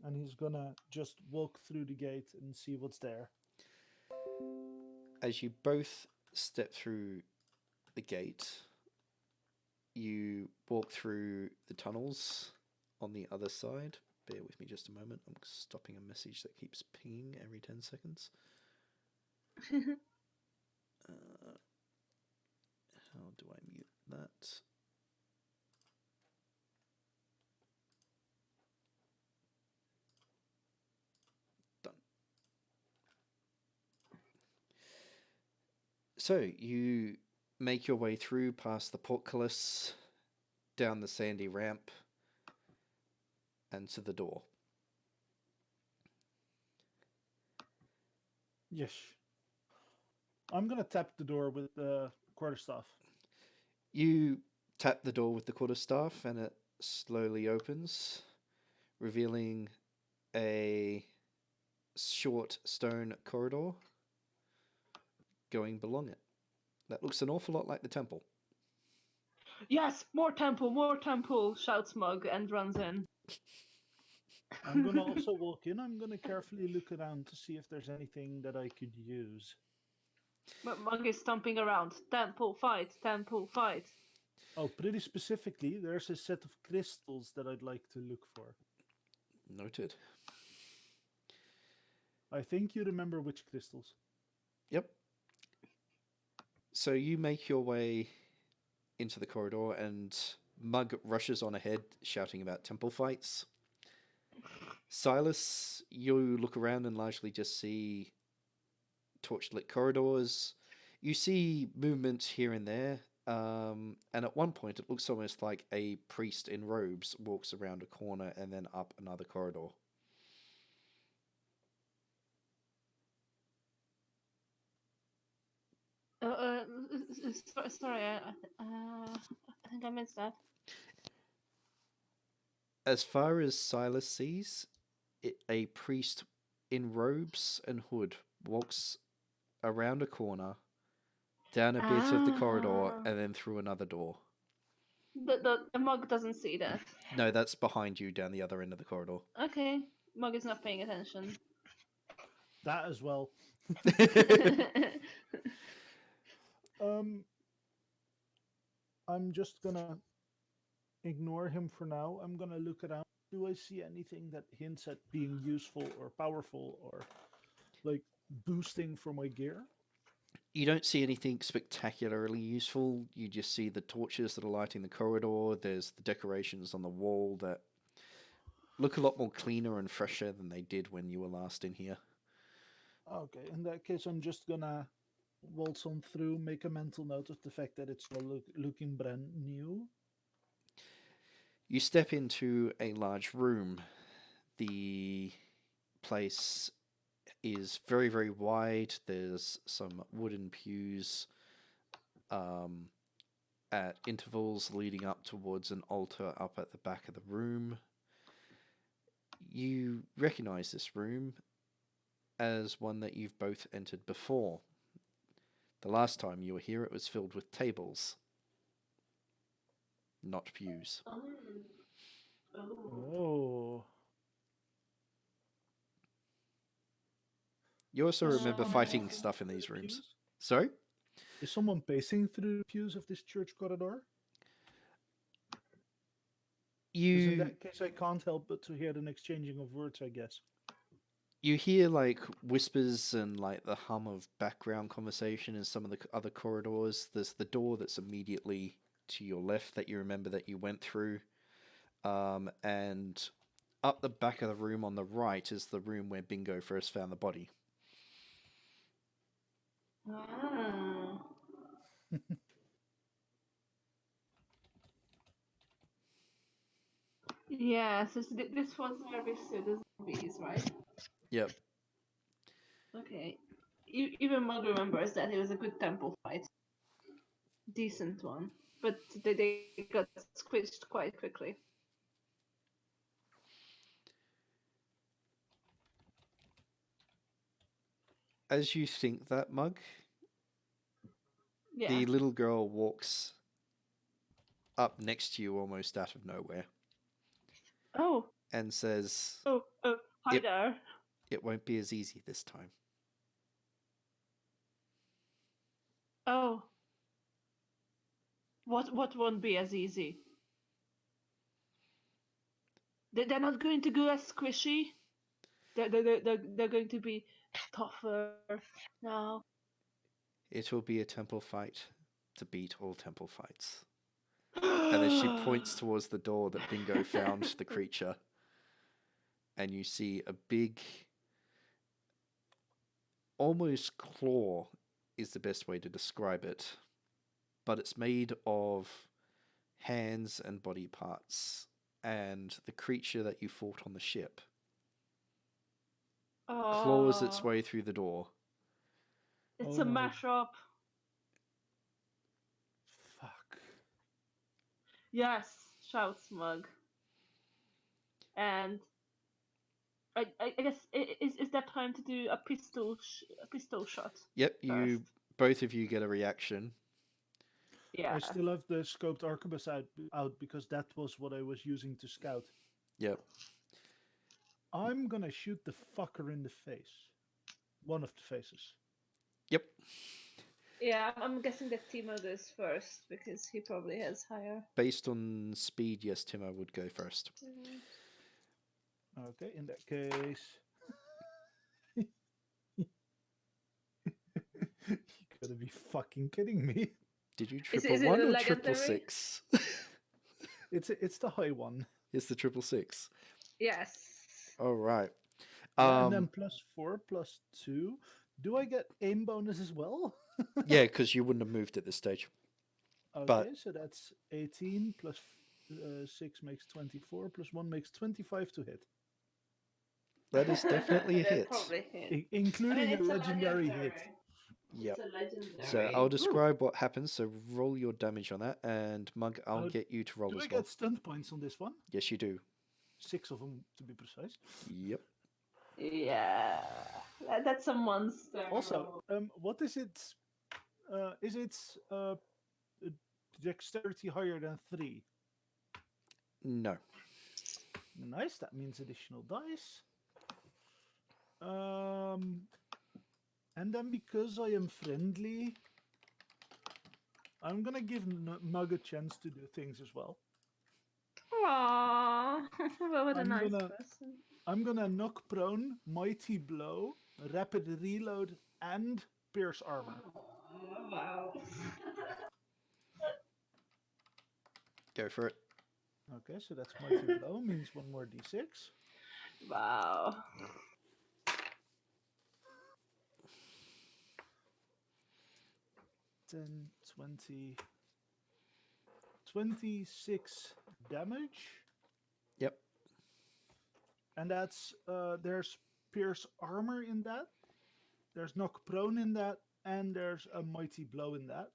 and he's gonna just walk through the gate and see what's there. As you both step through the gate, you walk through the tunnels on the other side. Bear with me just a moment. I'm stopping a message that keeps pinging every 10 seconds. How do I mute that? Done. So you make your way through past the portcullis, down the sandy ramp, and to the door. Yes. I'm gonna tap the door with the quarterstaff. You tap the door with the quarterstaff and it slowly opens, revealing a short stone corridor going along it. That looks an awful lot like the temple. Yes, more temple, shouts Mug and runs in. I'm gonna also walk in. I'm gonna carefully look around to see if there's anything that I could use. But Mug is stomping around. Temple fight, temple fight. Oh, pretty specifically, there's a set of crystals that I'd like to look for. Noted. I think you remember which crystals. Yep. So you make your way into the corridor, and Mug rushes on ahead, shouting about temple fights. Silas, you look around and largely just see torchlit corridors. You see movement here and there, and at one point it looks almost like a priest in robes walks around a corner and then up another corridor. Sorry, I think I missed that. As far as Silas sees, a priest in robes and hood walks around a corner, down a bit of the corridor, and then through another door. The Mug doesn't see that. No, that's behind you down the other end of the corridor. Okay, Mug is not paying attention. That as well. I'm just gonna ignore him for now. I'm gonna look around. Do I see anything that hints at being useful or powerful or like boosting for my gear? You don't see anything spectacularly useful. You just see the torches that are lighting the corridor. There's the decorations on the wall that look a lot more cleaner and fresher than they did when you were last in here. Okay, in that case, I'm just gonna waltz on through, make a mental note of the fact that it's all looking brand new. You step into a large room. The place is very, very wide. There's some wooden pews at intervals leading up towards an altar up at the back of the room. You recognize this room as one that you've both entered before. The last time you were here, it was filled with tables, not pews. Oh. You also Is remember someone fighting pacing stuff in through these the rooms. pews? Sorry? Is someone pacing through the pews of this church corridor? Because in that case, I can't help but to hear an exchanging of words, I guess. You hear like whispers and like the hum of background conversation in some of the other corridors. There's the door that's immediately to your left that you remember that you went through. And up the back of the room on the right is the room where Bingo first found the body. Yeah, so this was where we saw the zombies, right? Yep. Okay. Even Mug remembers that it was a good temple fight. Decent one. But they got squished quite quickly. As you think that, Mug, Yeah. the little girl walks up next to you almost out of nowhere Oh. and says, Oh, hi there. "It won't be as easy this time." Oh. What won't be as easy? They're not going to go as squishy. They're going to be tougher now. It will be a temple fight to beat all temple fights. And as she points towards the door that Bingo found the creature, and you see a big, almost claw is the best way to describe it, but it's made of hands and body parts, and the creature that you fought on the ship claws its way through the door. It's Oh a no. mashup. Fuck. Yes, shouts Mug. And I guess is that time to do a pistol shot? Yep, you both of you get a reaction. Yeah. I still have the scoped arquebus out because that was what I was using to scout. Yep. I'm gonna shoot the fucker in the face. One of the faces. Yep. Yeah, I'm guessing that Timo goes first because he probably has higher. Based on speed, yes, Timo would go first. Okay, in that case. You gotta be fucking kidding me. Did you Is triple it one a or triple legendary? six? It's the high one. It's the triple six. Yes. All right. Yeah, and then +4 +2. Do I get aim bonus as well? Yeah, because you wouldn't have moved at this stage. Okay, But- so that's 18 plus 6 makes 24 plus 1 makes 25 to hit, That is definitely a That hit. probably hit. including it's a legendary hit. Yep. It's a legendary. So I'll describe what happens. So roll your damage on that, and Mug, I'll Uh, get you to roll Do I as well. get stunt points on this one? Yes, you do. 6 of them to be precise. Yep. Yeah. That's a monster. Also, what is its? Is its dexterity higher than 3? No. Nice. That means additional dice. And then because I am friendly, I'm gonna give Mug a chance to do things as well. Aww. What a I'm nice gonna- person. I'm gonna knock prone, mighty blow, rapid reload, and pierce armor. Oh, wow. Go for it. Okay, so that's mighty blow means 1 more d6. Wow. 10, 20, 26 damage. Yep. And that's there's pierce armor in that. There's knock prone in that, and there's a mighty blow in that.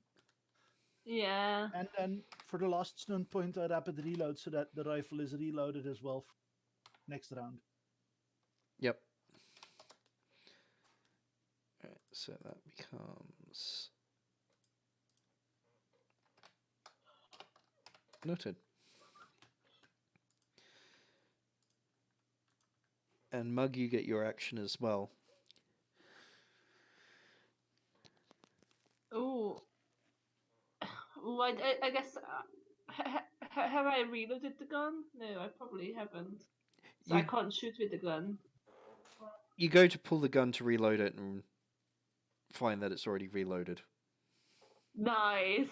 Yeah. And then for the last stunt point, I rapid reload so that the rifle is reloaded as well next round. Yep. Alright, so that becomes noted. And Mug, you get your action as well. Oh. Well, I guess. Have I reloaded the gun? No, I probably haven't. So I You- can't shoot with the gun. You go to pull the gun to reload it and find that it's already reloaded. Nice.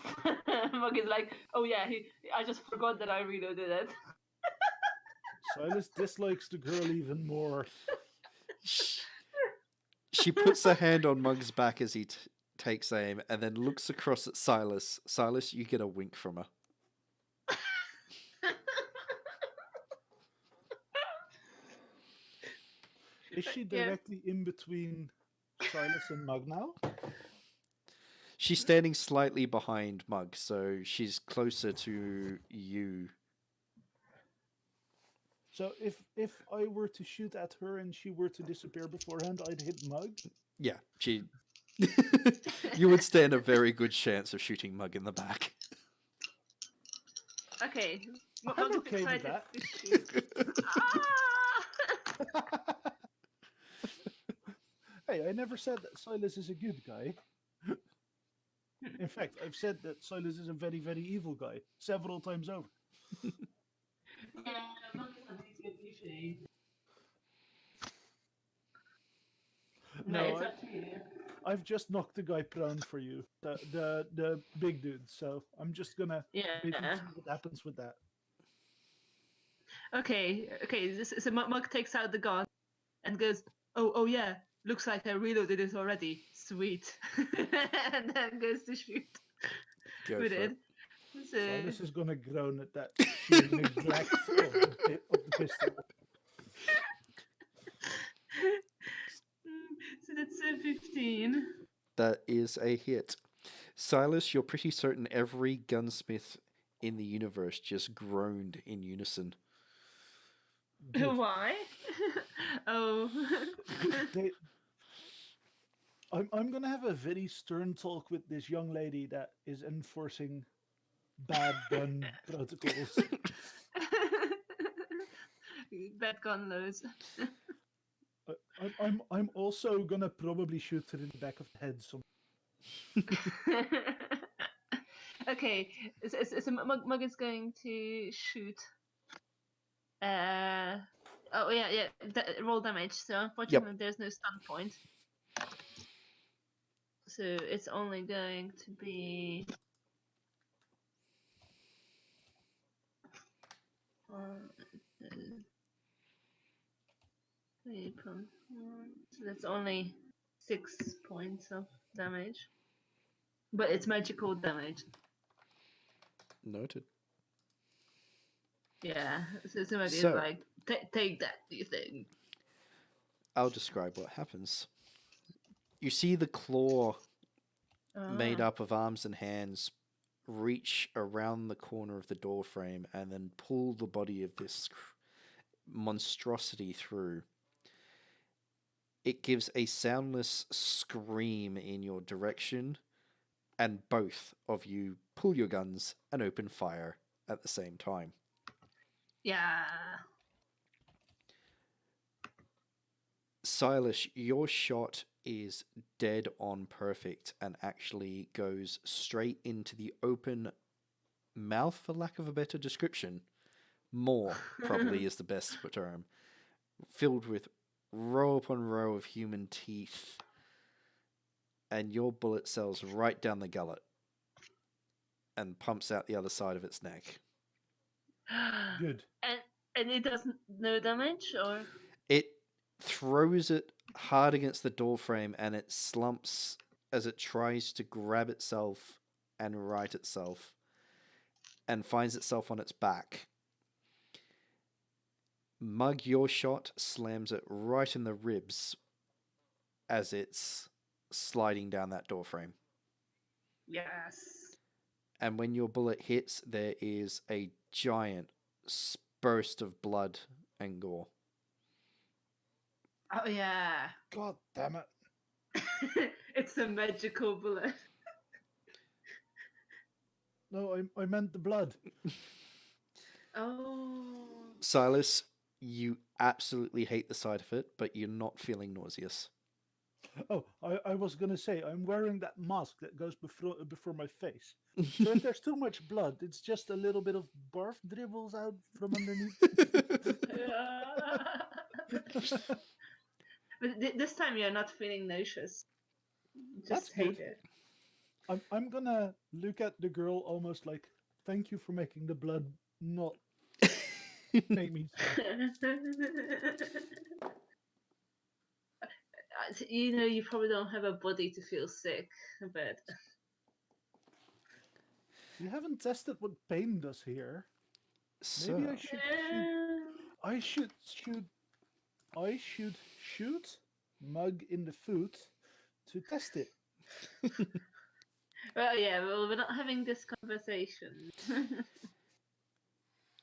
Mug is like, oh yeah, I just forgot that I reloaded it. Silas dislikes the girl even more. She puts her hand on Mug's back as he takes aim and then looks across at Silas. Silas, you get a wink from her. Is she Yeah. directly in between Silas and Mug now? She's standing slightly behind Mug, so she's closer to you. So if I were to shoot at her and she were to disappear beforehand, I'd hit Mug. Yeah, she. You would stand a very good chance of shooting Mug in the back. Okay. I'm Mug is okay with excited that. to shoot. Ah! Hey, I never said that Silas is a good guy. In fact, I've said that Silas is a very, very evil guy several times over. Yeah, Mug is not easy to appreciate. No, But it's I- up to you. I've just knocked the guy prone for you, the big dude. So I'm just gonna wait and Yeah. see what happens with that. Okay. So Mug takes out the gun and goes, oh yeah, looks like I reloaded it already. Sweet. And then goes to shoot Go with for it. it. So, Silas is gonna groan at that sheer neglect of the pistol. so that's 15. That is a hit. Silas, you're pretty certain every gunsmith in the universe just groaned in unison. Good. Why? Oh. They- I'm gonna have a very stern talk with this young lady that is enforcing bad gun protocols. bad gun loads. I'm also gonna probably shoot her in the back of the head. So Okay, so Mug is going to shoot. Oh yeah. Roll damage. So unfortunately, there's no stun point. So it's only going to be. So that's only 6 points of damage. But it's magical damage. Noted. Yeah. So somebody So- is like, take that, you think. I'll describe what happens. You see the claw made up of arms and hands reach around the corner of the door frame and then pull the body of this monstrosity through. It gives a soundless scream in your direction, and both of you pull your guns and open fire at the same time. Yeah. Silas, your shot is dead on perfect and actually goes straight into the open mouth, for lack of a better description. Maw probably is the best term. Filled with row upon row of human teeth. And your bullet sails right down the gullet and pumps out the other side of its neck. good. And it does no damage, or? It throws it hard against the doorframe and it slumps as it tries to grab itself and right itself and finds itself on its back. Mug, your shot slams it right in the ribs as it's sliding down that doorframe. Yes. And when your bullet hits, there is a giant burst of blood and gore. Oh yeah. God damn it. It's a magical bullet. No, I meant the blood. Oh. Silas, you absolutely hate the sight of it, but you're not feeling nauseous. Oh, I was gonna say I'm wearing that mask that goes before my face. So if there's too much blood, it's just a little bit of barf dribbles out from underneath. But this time you're not feeling nauseous. That's Just hate good. it. I'm gonna look at the girl almost like, thank you for making the blood not make me sad. You know, you probably don't have a body to feel sick, but You haven't tested what pain does here. So, Maybe I should shoot Mug in the foot to test it. well, yeah, well, we're not having this conversation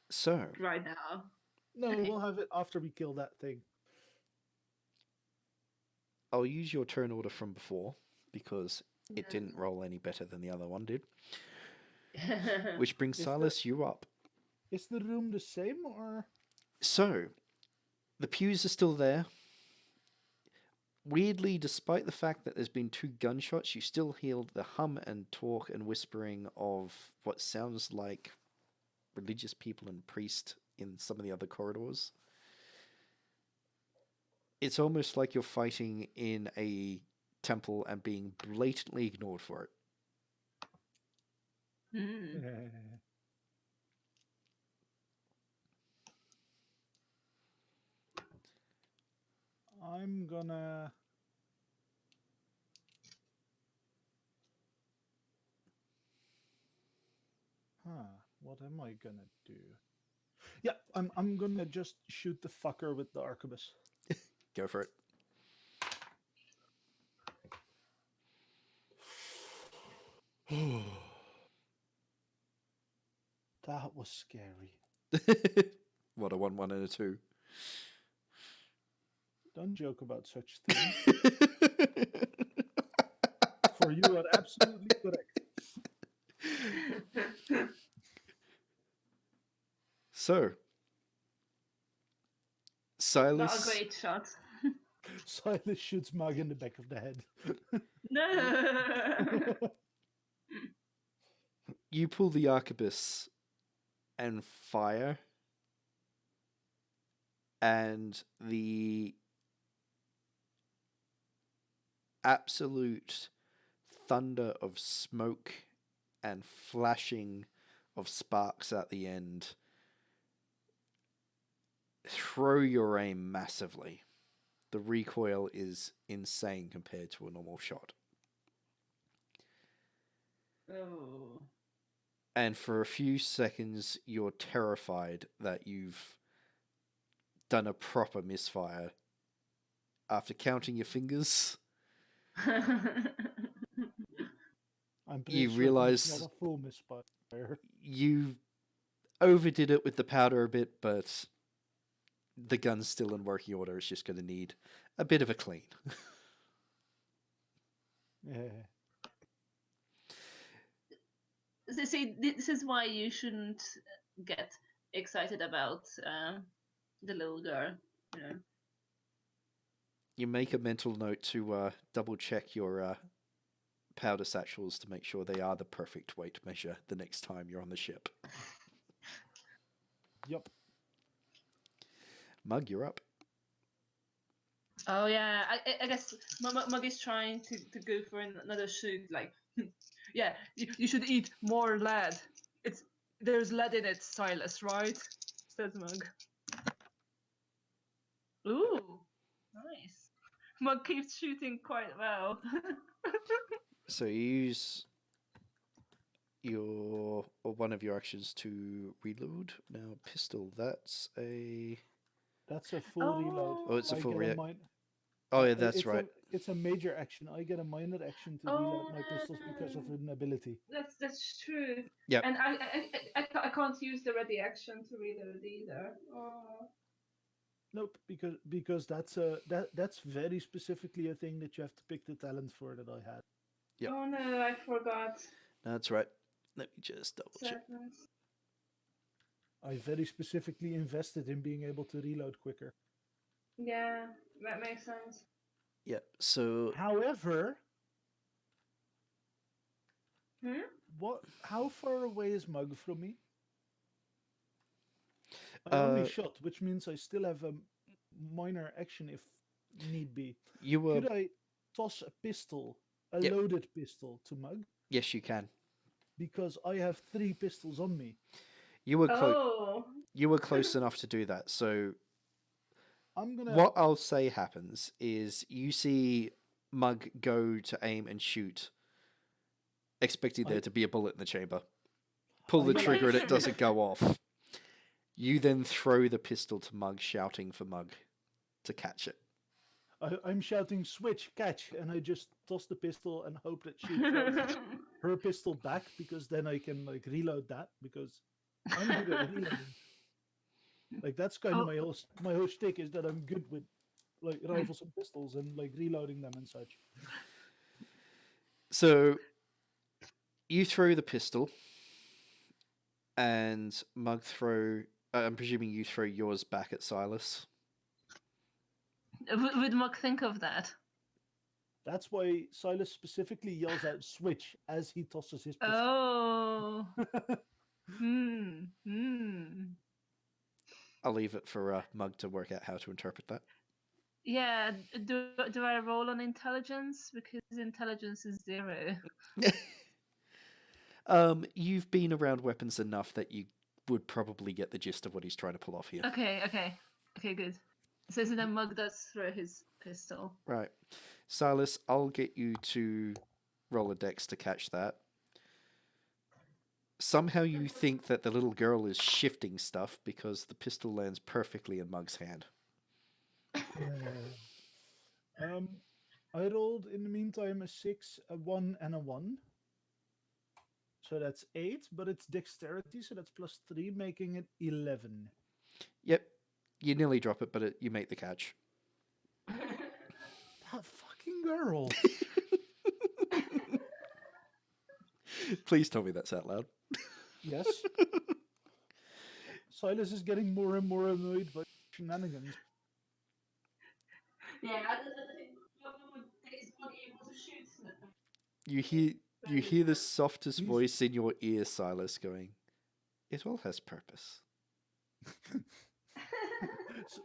so right now. No, we'll have it after we kill that thing. I'll use your turn order from before because it Yeah. didn't roll any better than the other one did. Which brings Is Silas, you up. Is the room the same or? So, the pews are still there. Weirdly, despite the fact that there's been 2 gunshots, you still hear the hum and talk and whispering of what sounds like religious people and priests in some of the other corridors. It's almost like you're fighting in a temple and being blatantly ignored for it. Mm. I'm gonna. What am I gonna do? Yeah, I'm gonna just shoot the fucker with the arquebus. Go for it. That was scary. What, a 1, 1, and a 2? Don't joke about such things. For you are absolutely correct. So, Silas, Not a great shot. Silas shoots Mug in the back of the head. No. you pull the arquebus and fire, and the absolute thunder of smoke and flashing of sparks at the end throw your aim massively. The recoil is insane compared to a normal shot. Oh. And for a few seconds, you're terrified that you've done a proper misfire. After counting your fingers, I'm pretty You certain realise- it's not a full misfire. you overdid it with the powder a bit, but the gun's still in working order. It's just going to need a bit of a clean. Yeah. See, this is why you shouldn't get excited about the little girl. You know. You make a mental note to double check your powder satchels to make sure they are the perfect weight measure the next time you're on the ship. Yup. Mug, you're up. Oh yeah, I guess Mug is trying to go for another shoot. Like, yeah, you should eat more lead. There's lead in it, Silas, right? Says Mug. Ooh, nice. Mug keeps shooting quite well. So you use one of your actions to reload. Now, pistol, that's a... That's a full reload. Oh, it's a I full get react. min- Oh, yeah, that's it's right. It's a major action. I get a minor action to reload my pistols because of an ability. That's true. Yep. And I can't use the ready action to reload either. Oh. Nope, because that's very specifically a thing that you have to pick the talent for that I had. Yep. Oh no, I forgot. That's right. Let me just double check. Sadness. I very specifically invested in being able to reload quicker. Yeah, that makes sense. Yep, so... However, how far away is Mug from me? I only shot, which means I still have a minor action if need be. You were... Could I toss a pistol, a Yep. loaded pistol, to Mug? Yes, you can. Because I have 3 pistols on me. You were Oh. You were close enough to do that. So I'm gonna. what I'll say happens is you see Mug go to aim and shoot, expecting there to be a bullet in the chamber. Pull the I- trigger and it doesn't go off. You then throw the pistol to Mug, shouting for Mug to catch it. I'm shouting switch, catch, and I just toss the pistol and hope that she throws her pistol back because then I can like reload that because I'm good at reloading. Like that's kind of my whole shtick is that I'm good with like rifles and pistols and like reloading them and such. So you throw the pistol, and Mug throw. I'm presuming you throw yours back at Silas. Would Mug think of that? That's why Silas specifically yells out switch as he tosses his pistol. Oh. I'll leave it for Mug to work out how to interpret that. Yeah. Do I roll on intelligence because intelligence is 0? You've been around weapons enough that you would probably get the gist of what he's trying to pull off here. Okay, good. So then Mug does throw his pistol. Right. Silas, I'll get you to roll a dex to catch that. Somehow you think that the little girl is shifting stuff because the pistol lands perfectly in Mug's hand. I rolled in the meantime a 6, a 1, and a 1. So that's 8, but it's dexterity, so that's +3, making it 11. Yep. You nearly drop it, but you make the catch. That fucking girl. Please tell me that's out loud. Yes. Silas is getting more and more annoyed by shenanigans. Yeah, I think is not able to shoot. You hear the softest He's- voice in your ear, Silas, going, "It all has purpose."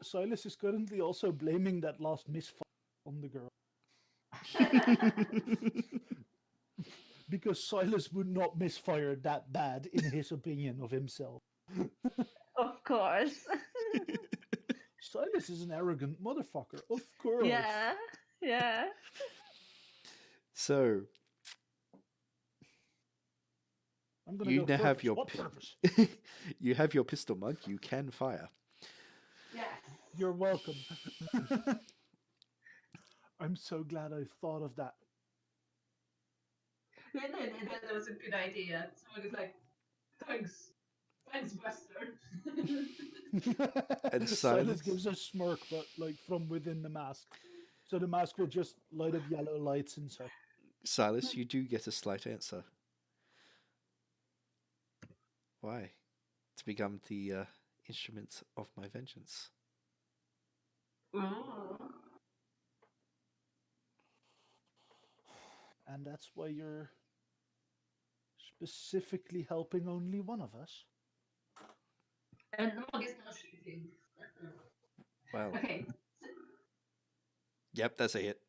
Silas is currently also blaming that last misfire on the girl. Because Silas would not misfire that bad, in his opinion of himself. Of course. Silas is an arrogant motherfucker, of course. Yeah. Yeah. So I'm gonna you go now have purpose. your What purpose? you have your pistol, Mug. You can fire. Yes. You're welcome. I'm so glad I thought of that. That was a good idea. Someone is like, thanks. Thanks, Buster. And Silas Silas? gives a smirk, but like from within the mask. So the mask will just light up yellow lights inside. Silas, you do get a slight answer. Why? To become the instrument of my vengeance. Ooh. And that's why you're specifically helping only one of us. And Mug is not shooting. Well, Okay. yep, that's a hit.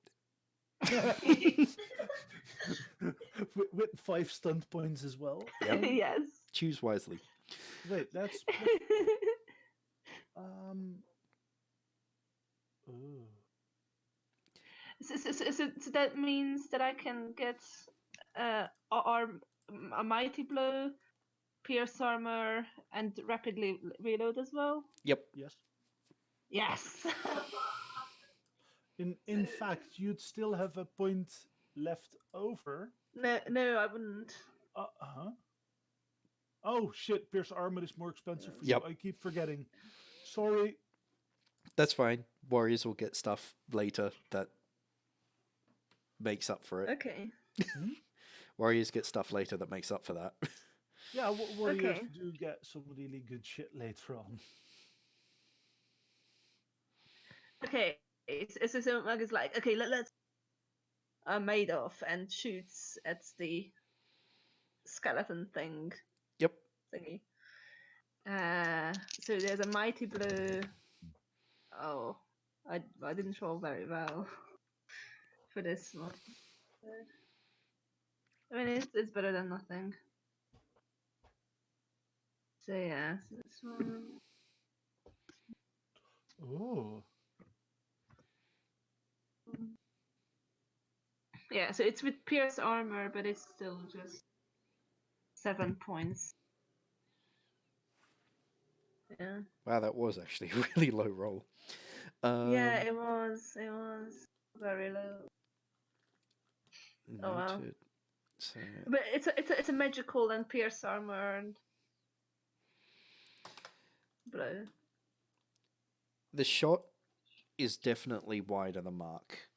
with 5 stunt points as well. Yep. Yes. Choose wisely. Wait, that's ooh. So that means that I can get a mighty blow, pierce armor, and rapidly reload as well. Yep. Yes. Yes. In fact, you'd still have a point left over. No, I wouldn't. Uh-huh. Oh shit, Pierce armor is more expensive for Yep. you. I keep forgetting. Sorry. That's fine. Warriors will get stuff later that makes up for it. Okay. Warriors get stuff later that makes up for that. Yeah, warriors Okay. do get some really good shit later on. Okay. So Mug is like, okay, let's made off and shoots at the skeleton thingy. Yep. So there's a mighty blow. Oh, I didn't roll very well for this one. I mean, it's better than nothing. So yeah, so this one. Oh. Yeah, so it's with pierce armor, but it's still just 7 points. Yeah. Wow, that was actually a really low roll. Yeah, it was very low. Oh wow. Noted. So But it's a magical and pierce armor and blow. the shot is definitely wide of the mark,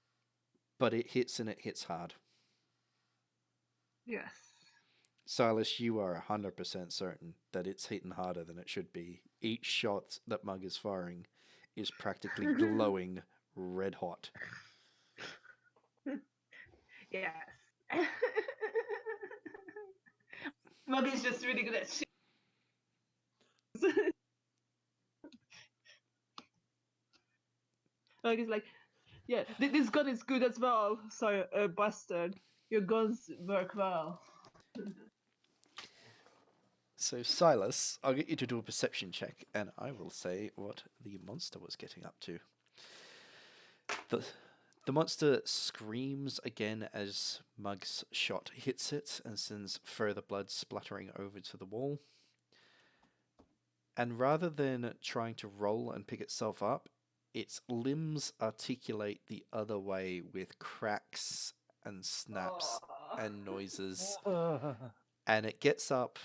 but it hits and it hits hard. Yes. Silas, you are 100% certain that it's hitting harder than it should be. Each shot that Mug is firing is practically glowing red hot. Yes. Mug is just really good at shooting. Mug is like, yeah, this gun is good as well. So, bastard, your guns work well. So, Silas, I'll get you to do a perception check, and I will say what the monster was getting up to. The monster screams again as Mug's shot hits it and sends further blood splattering over to the wall. And rather than trying to roll and pick itself up, its limbs articulate the other way with cracks and snaps and noises. And it gets up.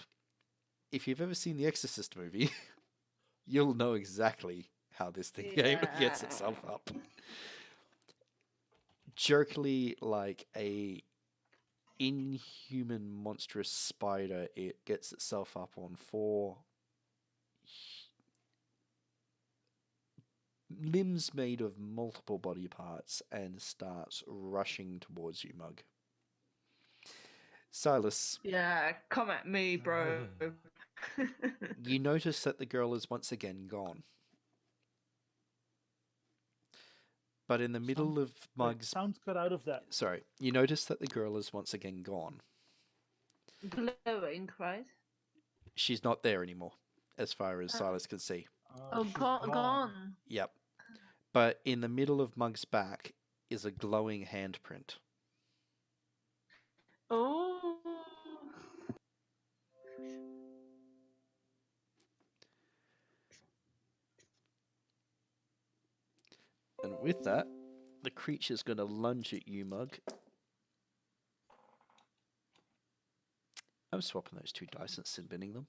If you've ever seen the Exorcist movie, you'll know exactly how this thing gets itself up. Jerkily, like a inhuman monstrous spider, it gets itself up on 4 limbs made of multiple body parts and starts rushing towards you, Mug. Silas, Yeah, come at me, bro. you notice that the girl is once again gone. But in the middle of Mug's... Sound cut out of that. Sorry. You notice that the girl is once again gone. Glowing, right? She's not there anymore, as far as Silas can see. Oh, She's gone. Yep. But in the middle of Mug's back is a glowing handprint. Oh. And with that, the creature's going to lunge at you, Mug. I'm swapping those 2 dice and sin binning them.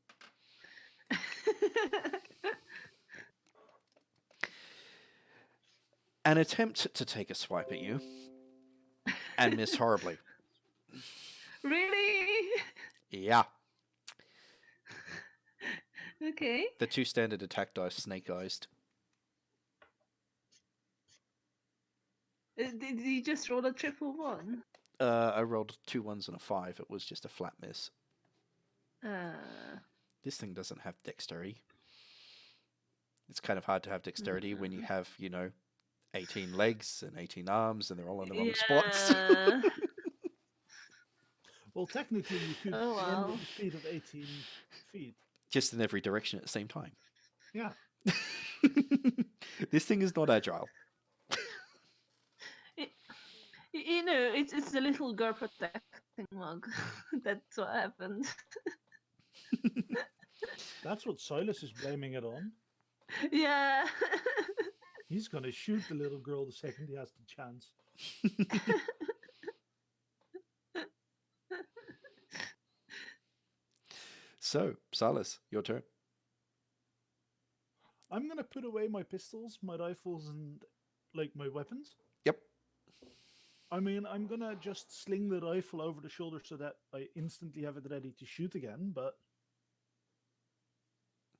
An attempt to take a swipe at you and miss horribly. Really? Yeah. Okay. The 2 standard attack dice snake-eyed. Did you just roll a triple one? I rolled 2 1s and a 5. It was just a flat miss. This thing doesn't have dexterity. It's kind of hard to have dexterity when you have, 18 legs and 18 arms and they're all in the wrong spots. Well, technically, you could run with a speed of 18 feet. Just in every direction at the same time. Yeah. This thing is not agile. It's a little girl protecting Mug. That's what happened. That's what Silas is blaming it on. Yeah. He's going to shoot the little girl the second he has the chance. So, Silas, your turn. I'm going to put away my pistols, my rifles, and my weapons. Yep. I mean, I'm going to just sling the rifle over the shoulder so that I instantly have it ready to shoot again, but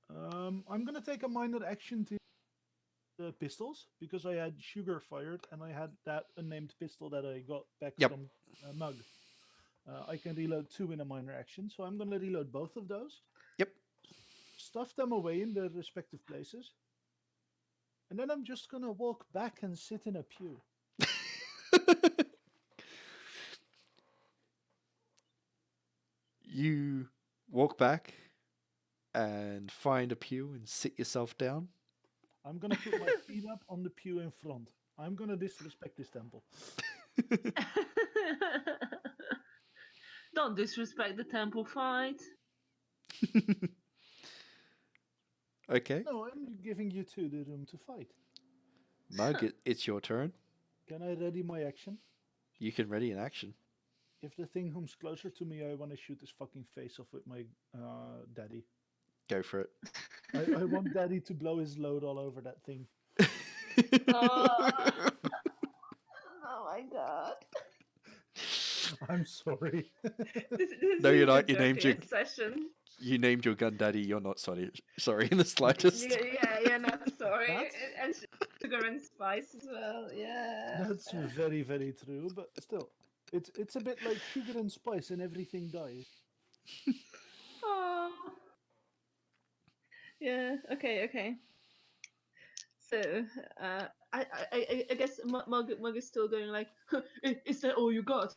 I'm going to take a minor action to the pistols because I had sugar fired and I had that unnamed pistol that I got back from Mug. I can reload 2 in a minor action, so I'm going to reload both of those. Yep. Stuff them away in their respective places. And then I'm just going to walk back and sit in a pew. You walk back and find a pew and sit yourself down. I'm going to put my feet up on the pew in front. I'm going to disrespect this temple. Don't disrespect the temple fight. Okay. No, I'm giving you 2 the room to fight. Mug, it's your turn. Can I ready my action? You can ready an action. If the thing comes closer to me, I want to shoot his fucking face off with my daddy. Go for it. I want daddy to blow his load all over that thing. Oh my god. I'm sorry. This No, you're is a not. You named dirty session. You named your gun daddy. You're not sorry in the slightest. Yeah, you're not sorry. That's- And sugar and spice as well. Yeah. That's very, very true, but still. It's a bit like sugar and spice and everything dies. Oh. Yeah. Okay. So, I guess Mug is still going like, is that all you got?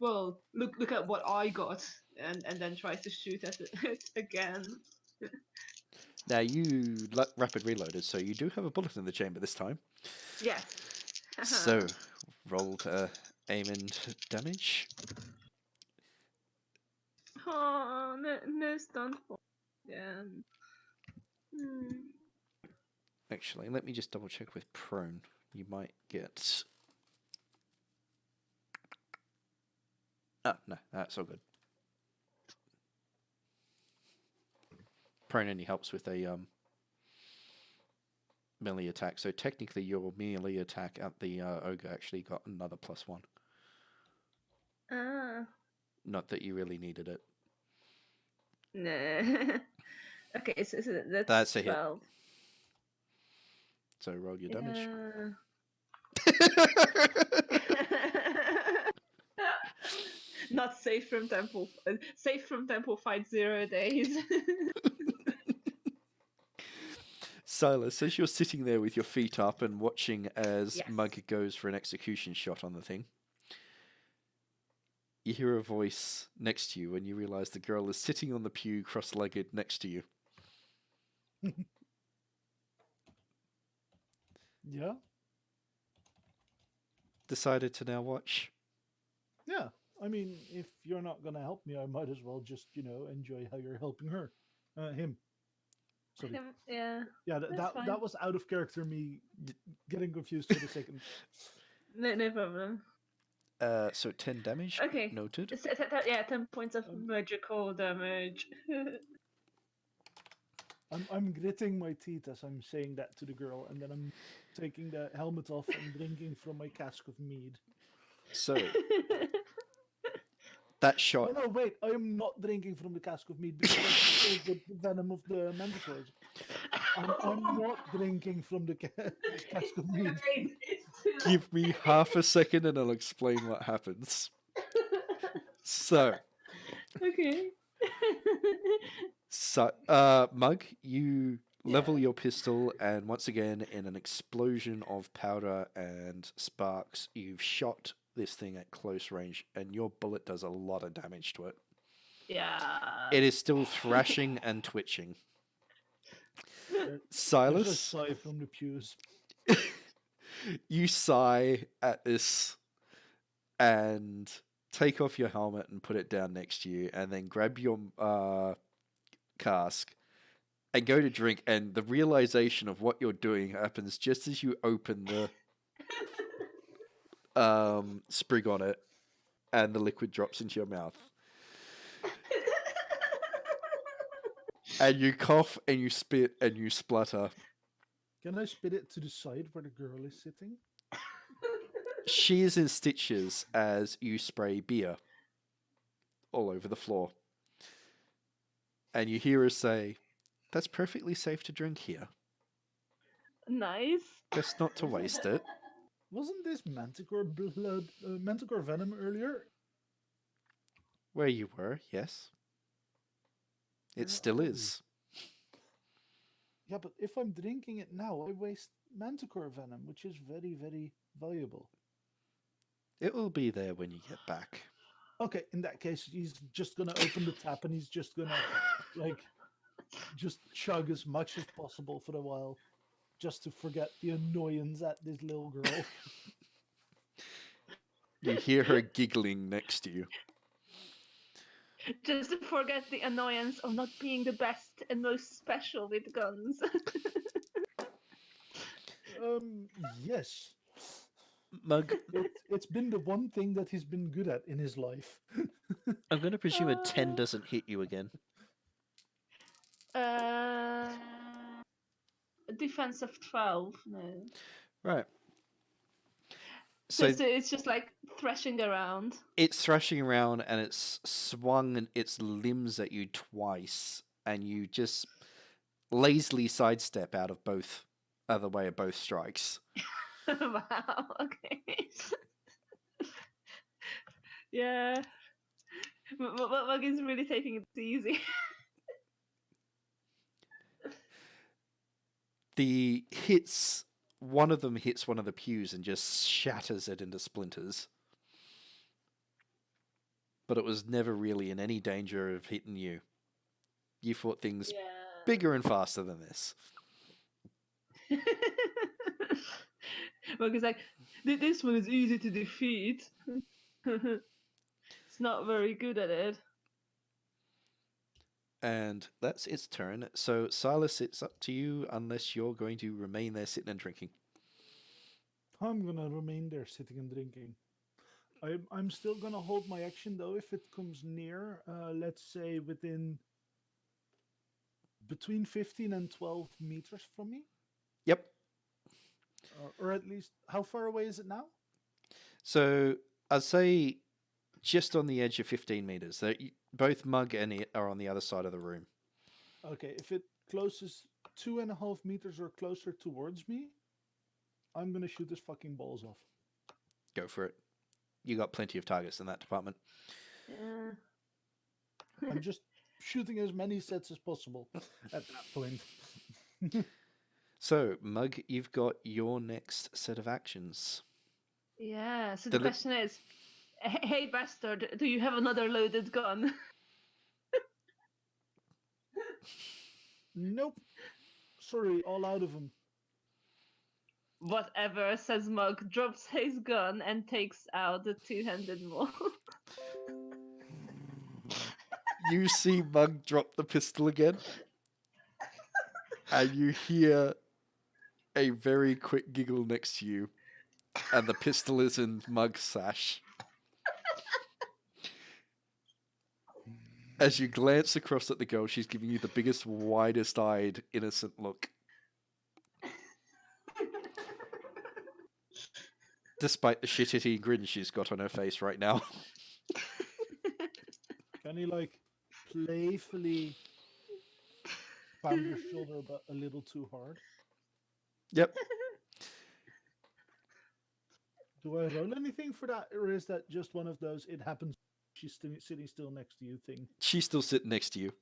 Well, look at what I got, and then tries to shoot at it again. Now you rapid reloaded, so you do have a bullet in the chamber this time. Yes. So roll to aim and damage. Oh, no stunt point again. Actually, let me just double check with prone. You might get... Oh, no, that's all good. Prone only helps with a melee attack, so technically your melee attack at the ogre actually got another +1. Ah. Not that you really needed it. No. Okay, so that's That's a hit. 12. So roll your damage. Yeah. Not safe from temple. Safe from temple fight 0 days. Silas, as you're sitting there with your feet up and watching as Yes. Mug goes for an execution shot on the thing, you hear a voice next to you and you realise the girl is sitting on the pew cross-legged next to you. Yeah. Decided to now watch. Yeah. I mean, if you're not gonna help me, I might as well just, enjoy how you're helping her. Him. Sorry. Yeah. Yeah, that's that fine. was out of character, me getting confused for the second. No problem. So 10 damage. Okay. Noted. Yeah, 10 points of magical damage. I'm gritting my teeth as I'm saying that to the girl, and then I'm taking the helmet off and drinking from my cask of mead. So that shot. Oh no, wait! I am not drinking from the cask of mead because that's the venom of the manticores. I'm not drinking from the cask of mead. Give me half a second and I'll explain what happens. So, Okay. Mug, you level your pistol, and once again, in an explosion of powder and sparks, you've shot this thing at close range, and your bullet does a lot of damage to it. Yeah. It is still thrashing and twitching. There's a Silas, sigh from the pews. you sigh at this and take off your helmet and put it down next to you, and then grab your cask and go to drink, and the realization of what you're doing happens just as you open the sprig on it, and the liquid drops into your mouth. And you cough and you spit and you splutter. Can I spit it to the side where the girl is sitting? She is in stitches as you spray beer all over the floor. And you hear her say, "That's perfectly safe to drink here. Nice. Best not to waste it." Wasn't this manticore blood, manticore venom earlier? Where you were, yes. It still is. Yeah, but if I'm drinking it now, I waste manticore venom, which is very, very valuable. It will be there when you get back. Okay, in that case, he's just gonna open the tap and he's just gonna, just chug as much as possible for a while, just to forget the annoyance at this little girl. You hear her giggling next to you. Just to forget the annoyance of not being the best and most special with guns. Yes. Mug, It's been the one thing that he's been good at in his life. I'm going to presume a 10 doesn't hit you again. Defense of 12. No. Right. So So it's just like thrashing around. it's thrashing around and it's swung its limbs at you twice, and you just lazily sidestep out of the way of both strikes. Wow. Okay. Yeah. Mug is really taking it easy. One of them hits one of the pews and just shatters it into splinters. But it was never really in any danger of hitting you. You fought things bigger and faster than this. Mug is like, this one is easy to defeat. It's not very good at it. And that's its turn. So, Silas, it's up to you unless you're going to remain there sitting and drinking. I'm gonna remain there sitting and drinking. I'm still gonna hold my action though if it comes near, let's say between 15 and 12 meters from me. Yep. Or at least, how far away is it now? So, I'd say just on the edge of 15 meters. Both Mug and it are on the other side of the room. Okay, if it closes 2.5 meters or closer towards me, I'm gonna shoot his fucking balls off. Go for it. You got plenty of targets in that department. Yeah. I'm just shooting as many sets as possible at that point. So, Mug, you've got your next set of actions. Yeah. So the Deli- question is, hey bastard, do you have another loaded gun? Nope. Sorry, all out of them. Whatever, says Mug, drops his gun and takes out the two-handed maul. You see Mug drop the pistol again, and you hear a very quick giggle next to you, and the pistol is in Mug's sash. As you glance across at the girl, she's giving you the biggest, widest-eyed, innocent look. Despite the shit-eating grin she's got on her face right now. Can he like playfully pound your shoulder, but a little too hard? Yep. Do I roll anything for that, or is that just one of those "it happens"? She's sitting still next to you thing. She's still sitting next to you.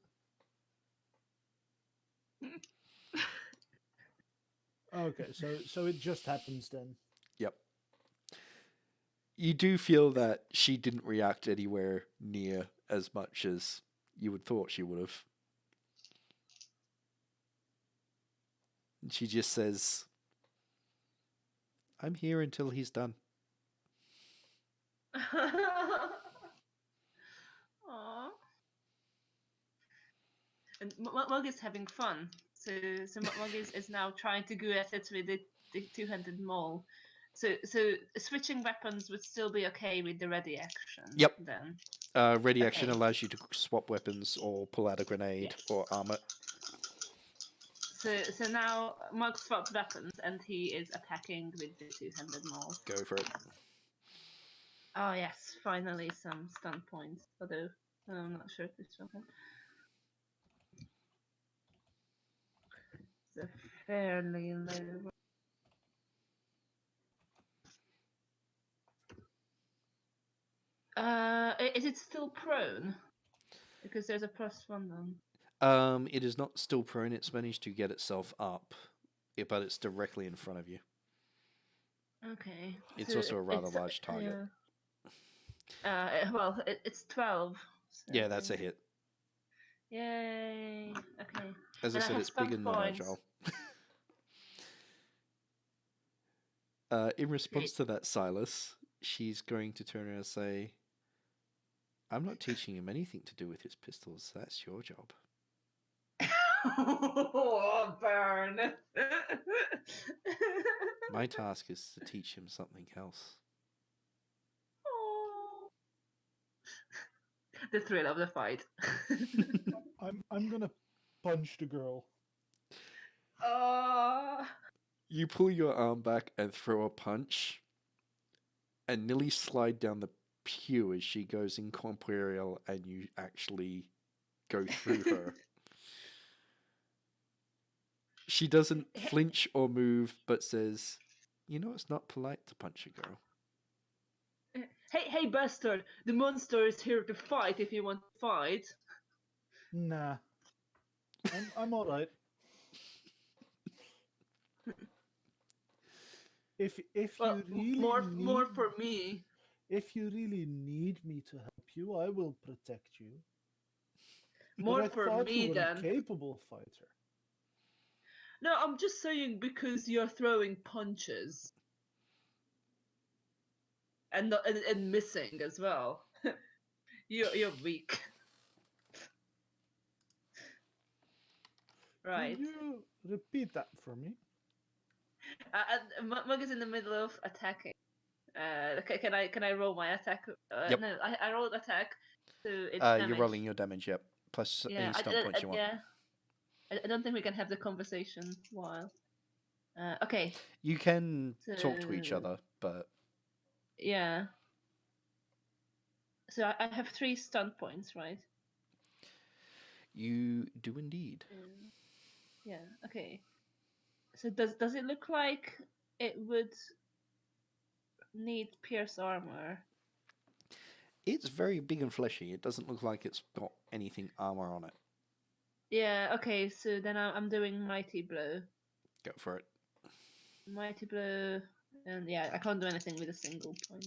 Okay, so it just happens then. Yep. You do feel that she didn't react anywhere near as much as you would thought she would have. And she just says, I'm here until he's done. Aww. And Mug is having fun. So Mug is now trying to go at it with the two-handed maul. So switching weapons would still be okay with the ready action. Yep. Then. Ready action Okay. allows you to swap weapons or pull out a grenade or armor. So now Mug swapped weapons and he is attacking with the two-handed maul. Go for it. Oh yes, finally some stun points. Although I'm not sure if this will happen. It's a fairly low. Is it still prone? Because there's a +1 then. It is not still prone. It's managed to get itself up, but it's directly in front of you. Okay. It's so also a rather it's, large target. Yeah. Well, it's 12. So Yeah, that's a hit. Yay. Okay. As I And I said, have it's big stun and not points. agile. In response to that, Silas, she's going to turn around and say, I'm not teaching him anything to do with his pistols. That's your job. Oh, burn. My task is to teach him something else. Oh. The thrill of the fight. I'm gonna punch the girl. Oh. You pull your arm back and throw a punch, and nearly slide down the pew as she goes incorporeal, and you actually go through her. She doesn't flinch or move, but says, you know, it's not polite to punch a girl. Hey, bastard! The monster is here to fight if you want to fight. Nah, I'm all right. If Well, you really more for me. If you really need me to help you, I will protect you. More but I for thought me you were then. a capable fighter. No, I'm just saying because you're throwing punches. And missing as well. You're weak. Right. Could you repeat that for me? Mug is in the middle of attacking. Can I roll my attack? Yep. No, I rolled attack. So it's You're damage. rolling your damage, yep. Plus any stun points you want. Yeah. I don't think we can have the conversation while. Okay. You can talk to each other, but... Yeah. So I have 3 stun points, right? You do indeed. Yeah. Okay. So does it look like it would need pierce armor. It's very big and fleshy. It doesn't look like it's got anything armor on it. Yeah, okay, so then I'm doing Mighty Blow. Go for it. Mighty Blow, and yeah, I can't do anything with a single point.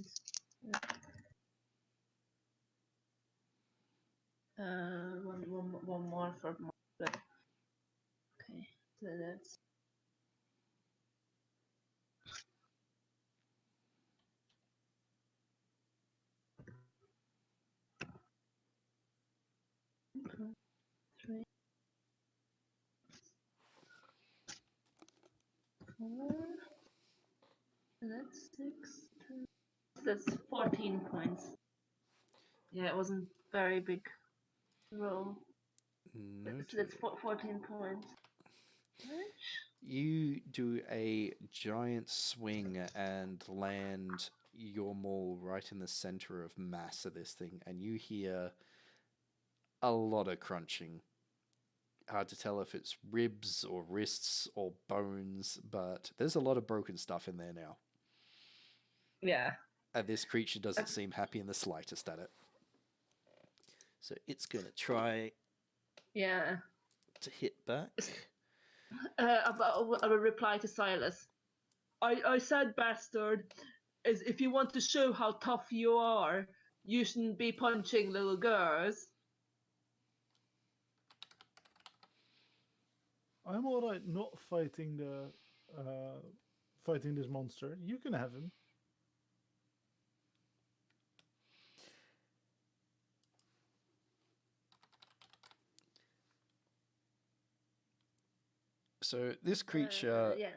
One more for more. Okay, so that's. Okay, 3, 4. And that's 6. That's 14 points. Yeah, it wasn't very big roll. So that's 14 points. You do a giant swing and land your maul right in the center of mass of this thing, and you hear a lot of crunching. Hard to tell if it's ribs or wrists or bones, but there's a lot of broken stuff in there now. Yeah. And this creature doesn't seem happy in the slightest at it. So it's going to try to hit back. I will reply to Silas. I said, bastard, is if you want to show how tough you are, you shouldn't be punching little girls. I'm alright not fighting fighting this monster. You can have him. So this creature Yeah.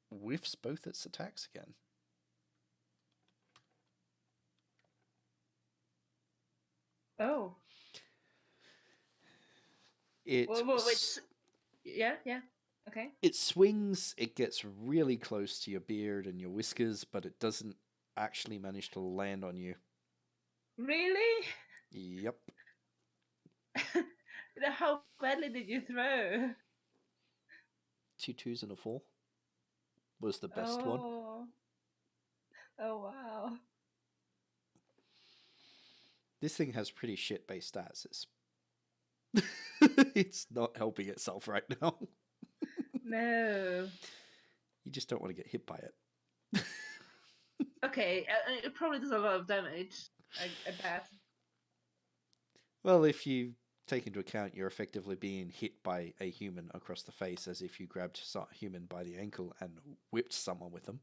whiffs both its attacks again. Oh. It yeah. Okay. It swings, it gets really close to your beard and your whiskers, but it doesn't actually manage to land on you. Really? Yep. How badly did you throw? 2 2s and a 4 was the best one. Oh, wow. This thing has pretty shit based stats. It's not helping itself right now. No. You just don't want to get hit by it. Okay, it probably does a lot of damage, I bet. Well, if you take into account you're effectively being hit by a human across the face as if you grabbed a human by the ankle and whipped someone with them.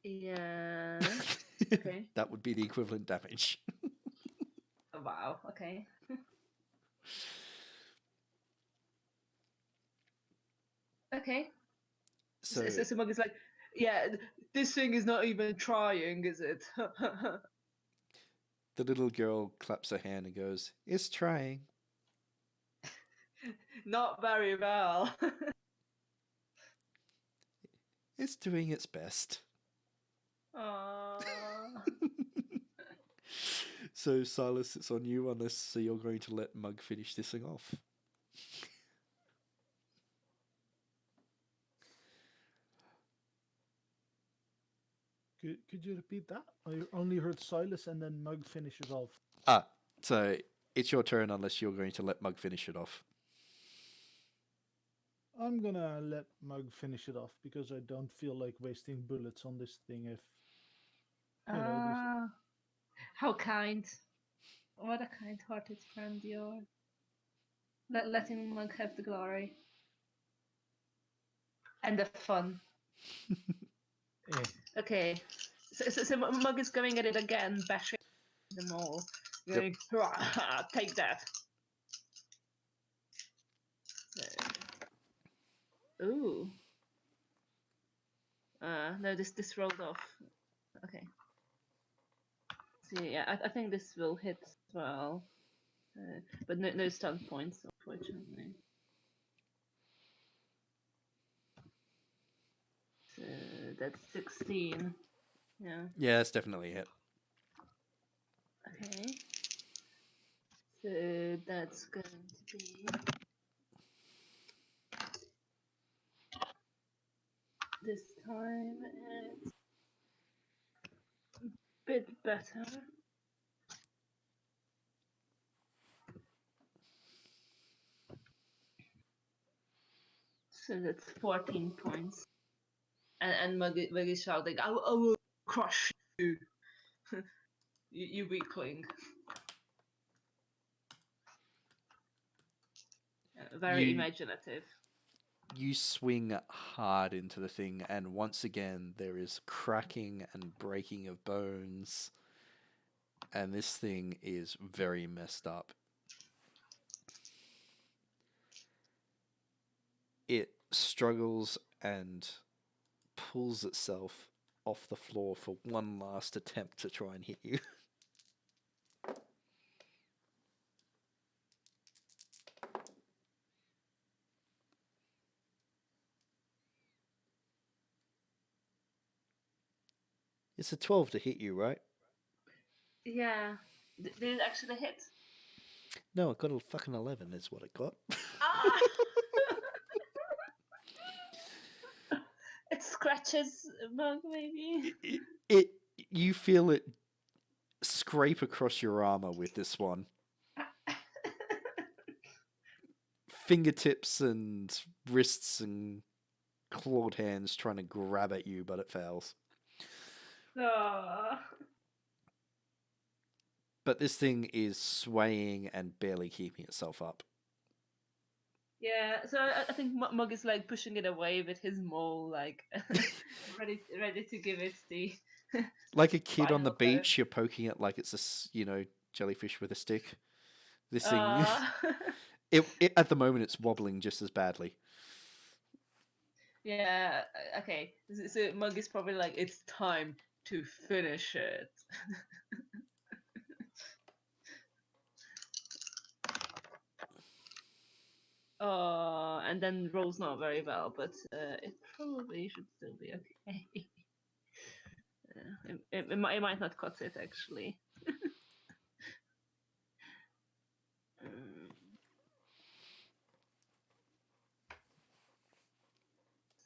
Yeah. Okay. That would be the equivalent damage. Oh, wow, okay. Okay. So Mug is like, yeah, this thing is not even trying, is it? The little girl claps her hand and goes, "It's trying." Not very well. It's doing its best. Aww. So Silas, it's on you unless you're going to let Mug finish this thing off. Could you repeat that? I only heard Silas and then Mug finishes off. So it's your turn unless you're going to let Mug finish it off. I'm gonna let Mug finish it off because I don't feel like wasting bullets on this thing if how kind. What a kind-hearted friend you are. Letting Mug have the glory. And the fun. Okay. So Mug is going at it again, bashing them all. Going, yep. Take that. Ooh. No, this rolled off. Okay. So yeah, I think this will hit as well. But no stun points, unfortunately. So that's 16. Yeah. Yeah, it's definitely a hit. Okay. So that's going to be This time it's a bit better. So that's 14 points. And Mug is shouting, I will crush you. You weakling. Very imaginative. You swing hard into the thing, and once again there is cracking and breaking of bones, and this thing is very messed up. It struggles and pulls itself off the floor for one last attempt to try and hit you. It's a 12 to hit you, right? Yeah. Did it actually hit? No, I got a fucking 11 is what I got. Ah! It scratches Mug, maybe? You feel it scrape across your armor with this one. Fingertips and wrists and clawed hands trying to grab at you, but it fails. Oh. But this thing is swaying and barely keeping itself up. Yeah, so I think Mug is like pushing it away with his maul, like ready to give it the Like a kid on the final go. beach, you're poking it like it's a jellyfish with a stick. This thing, it at the moment it's wobbling just as badly. Yeah, okay. So Mug is probably like, it's time to finish it. Oh, and then rolls not very well, but it probably should still be okay. It might not cut it actually.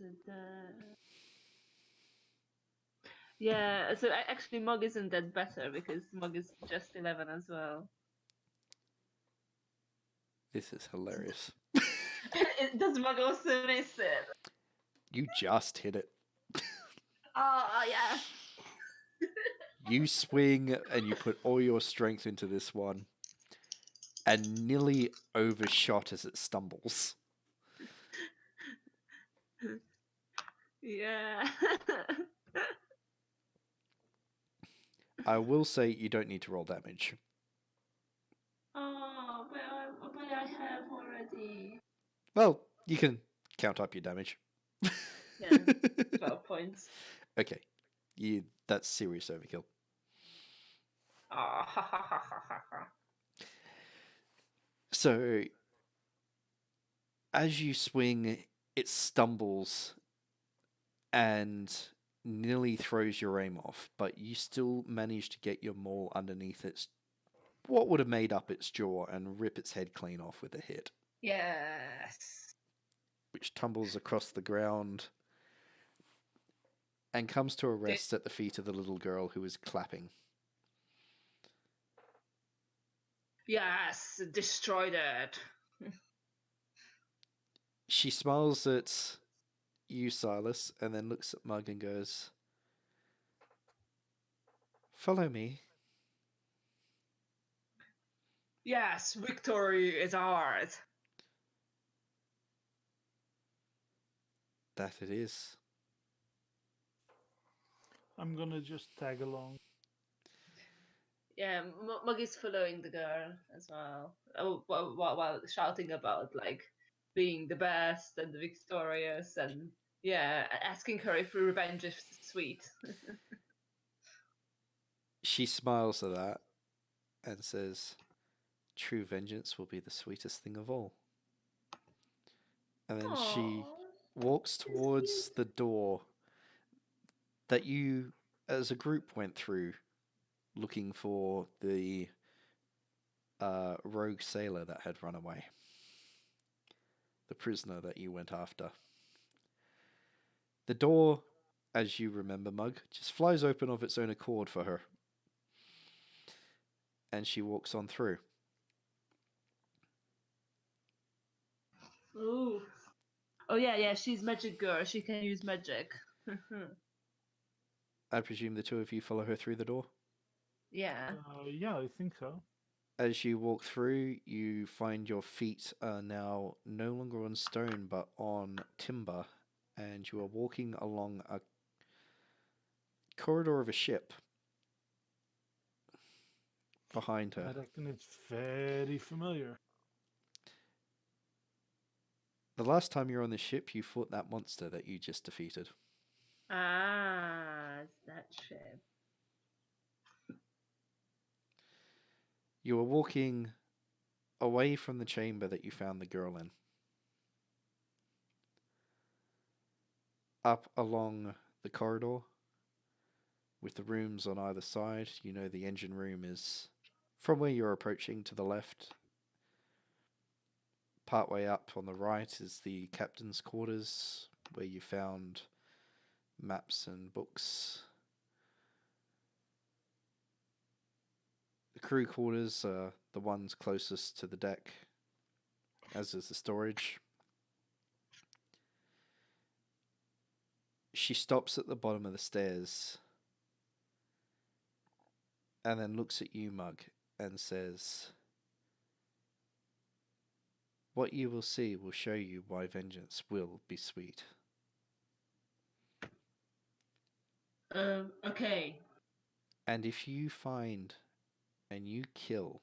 So yeah, so actually Mug isn't that better because Mug is just 11 as well. This is hilarious. Does Mug also miss it? You just hit it. Oh, yeah. You swing and you put all your strength into this one and nearly overshot as it stumbles. Yeah. I will say you don't need to roll damage. Oh, but I have already. Well, you can count up your damage. Yeah, 12 points. Okay. That's serious overkill. Oh, ha ha ha ha ha ha. So, as you swing, it stumbles and nearly throws your aim off, but you still manage to get your maul underneath what would have made up its jaw and rip its head clean off with a hit. Yes. Which tumbles across the ground and comes to a rest at the feet of the little girl who is clapping. Yes, destroyed it. She smiles at you, Silas, and then looks at Mug and goes, "Follow me." Yes, victory is ours. That it is. I'm gonna just tag along. Yeah, Mug is following the girl as well. While shouting about like being the best and victorious, and yeah, asking her if revenge is sweet. She smiles at that and says, "True vengeance will be the sweetest thing of all." And then she walks towards the door that you, as a group, went through looking for the rogue sailor that had run away. The prisoner that you went after. The door, as you remember, Mug, just flies open of its own accord for her. And she walks on through. Ooh. Oh yeah, she's magic girl. She can use magic. I presume the two of you follow her through the door? Yeah. Yeah, I think so. As you walk through, you find your feet are now no longer on stone but on timber, and you are walking along a corridor of a ship behind I her. reckon it's very familiar. The last time you were on the ship, you fought that monster that you just defeated. Ah, it's that ship. You were walking away from the chamber that you found the girl in. Up along the corridor with the rooms on either side. You know the engine room is from where you're approaching to the left. Partway up on the right is the captain's quarters, where you found maps and books. The crew quarters are the ones closest to the deck, as is the storage. She stops at the bottom of the stairs and then looks at you, Mug, and says, "What you will see will show you why vengeance will be sweet." Okay. And if you find and you kill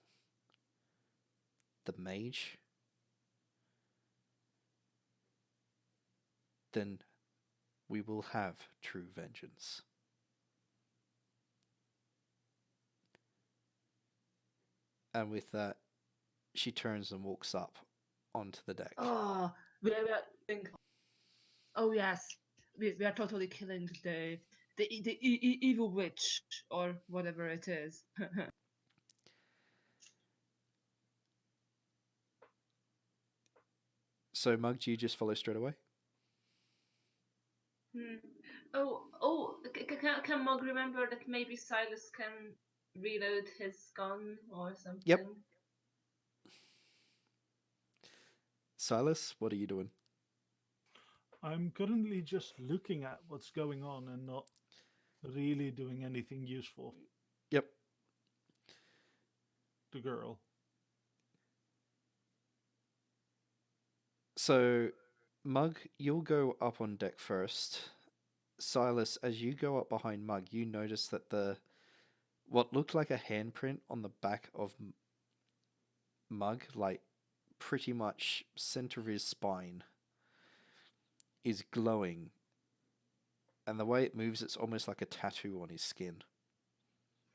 the mage, then we will have true vengeance. And with that, she turns and walks up onto the deck. Oh, we are think. Oh yes, we are totally killing the evil witch or whatever it is. So, Mug, do you just follow straight away? Can Mog remember that maybe Silas can reload his gun or something? Yep. Silas, what are you doing? I'm currently just looking at what's going on and not really doing anything useful. Yep. The girl. So, Mug, you'll go up on deck first. Silas, as you go up behind Mug, you notice that what looked like a handprint on the back of Mug, like pretty much center of his spine, is glowing. And the way it moves, it's almost like a tattoo on his skin.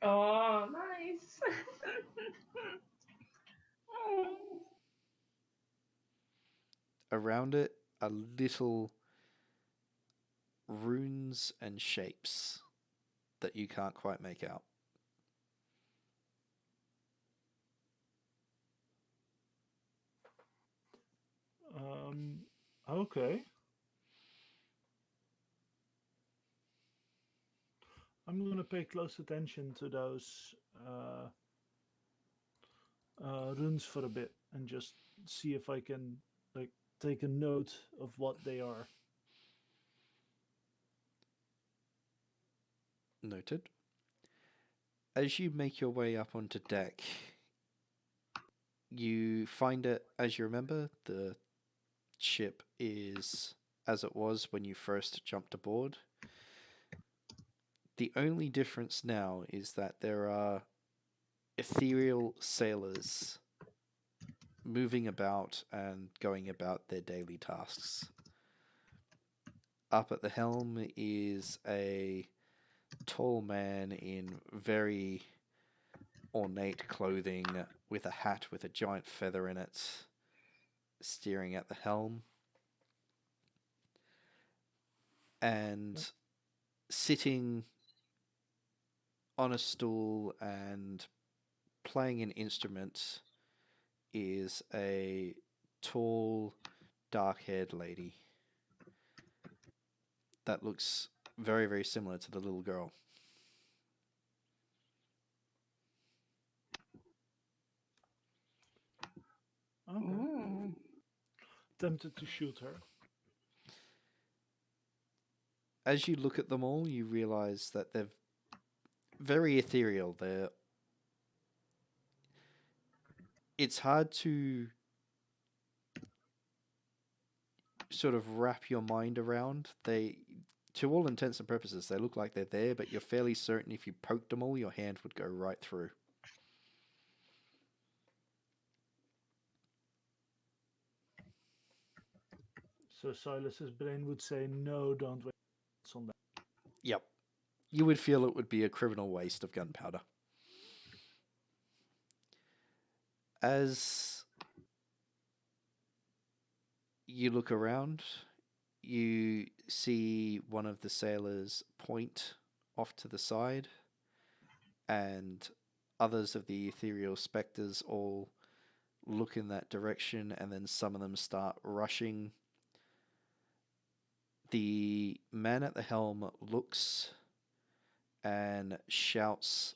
Oh, nice. Oh. Around it are little runes and shapes that you can't quite make out. Okay. I'm going to pay close attention to those runes for a bit and just see if I can take a note of what they are. Noted. As you make your way up onto deck, you find it, as you remember, the ship is as it was when you first jumped aboard. The only difference now is that there are ethereal sailors moving about and going about their daily tasks. Up at the helm is a tall man in very ornate clothing with a hat with a giant feather in it, steering at the helm. And sitting on a stool and playing an instrument is a tall, dark-haired lady. that looks very, very similar to the little girl. Okay. Mm. Tempted to shoot her. As you look at them all, you realize that they're very ethereal. It's hard to sort of wrap your mind around. To all intents and purposes, they look like they're there, but you're fairly certain if you poked them all, your hand would go right through. So Silas's brain would say, no, don't waste on that. Yep. You would feel it would be a criminal waste of gunpowder. As you look around, you see one of the sailors point off to the side, and others of the ethereal spectres all look in that direction, and then some of them start rushing. The man at the helm looks and shouts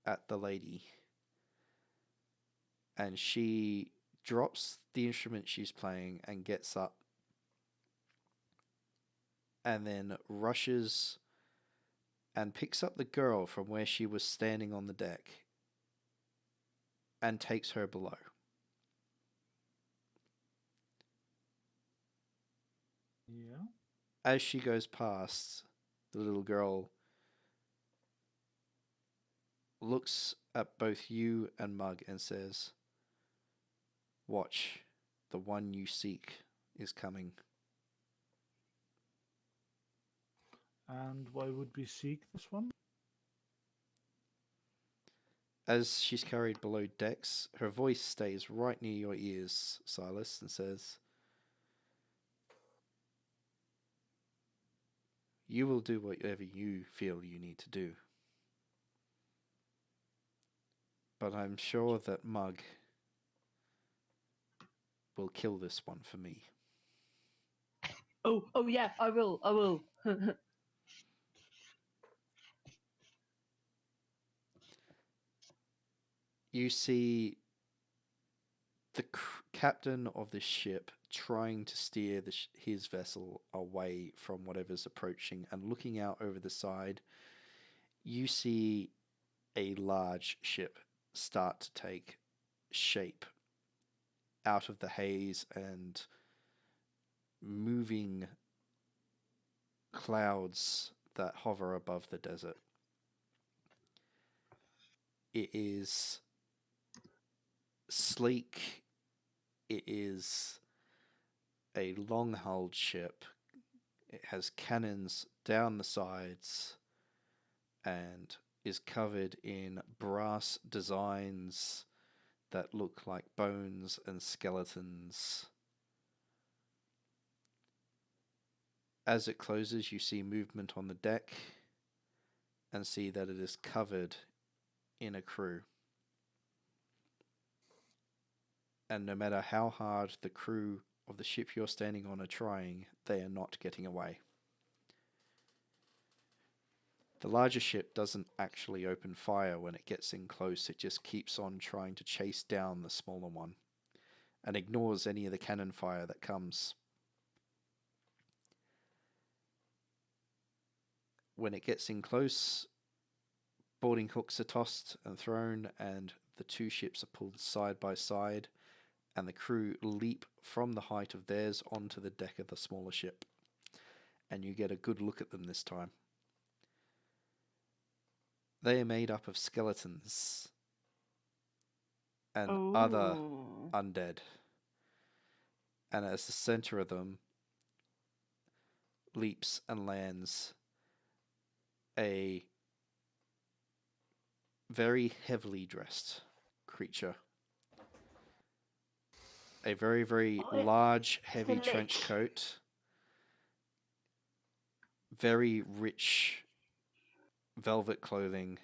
at the lady, and she drops the instrument she's playing and gets up and then rushes and picks up the girl from where she was standing on the deck and takes her below. Yeah. As she goes past, the little girl looks at both you and Mug and says, "Watch, the one you seek is coming." And why would we seek this one? As she's carried below decks, her voice stays right near your ears, Silas, and says, "You will do whatever you feel you need to do. But I'm sure that Mug will kill this one for me." Oh yeah, I will. You see the captain of the ship trying to steer his vessel away from whatever's approaching, and looking out over the side, you see a large ship start to take shape out of the haze and moving clouds that hover above the desert. It is sleek. It is a long-hulled ship. It has cannons down the sides and is covered in brass designs that look like bones and skeletons. As it closes, you see movement on the deck and see that it is covered in a crew. And no matter how hard the crew of the ship you're standing on are trying, they are not getting away. The larger ship doesn't actually open fire when it gets in close. It just keeps on trying to chase down the smaller one and ignores any of the cannon fire that comes. When it gets in close, boarding hooks are tossed and thrown, and the two ships are pulled side by side, and the crew leap from the height of theirs onto the deck of the smaller ship. And you get a good look at them this time. They are made up of skeletons and other undead. And as the center of them leaps and lands a very heavily dressed creature. A very, very large, heavy trench coat. Very rich velvet clothing.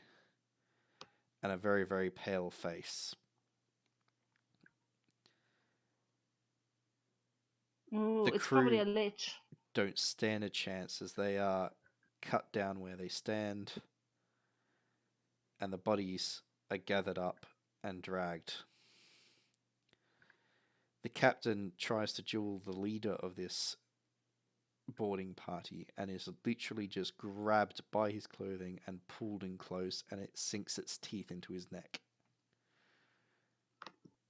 And a very, very pale face. Ooh, The it's crew- probably a lich. don't stand a chance as they are cut down where they stand, and the bodies are gathered up and dragged. The captain tries to duel the leader of this boarding party and is literally just grabbed by his clothing and pulled in close, and it sinks its teeth into his neck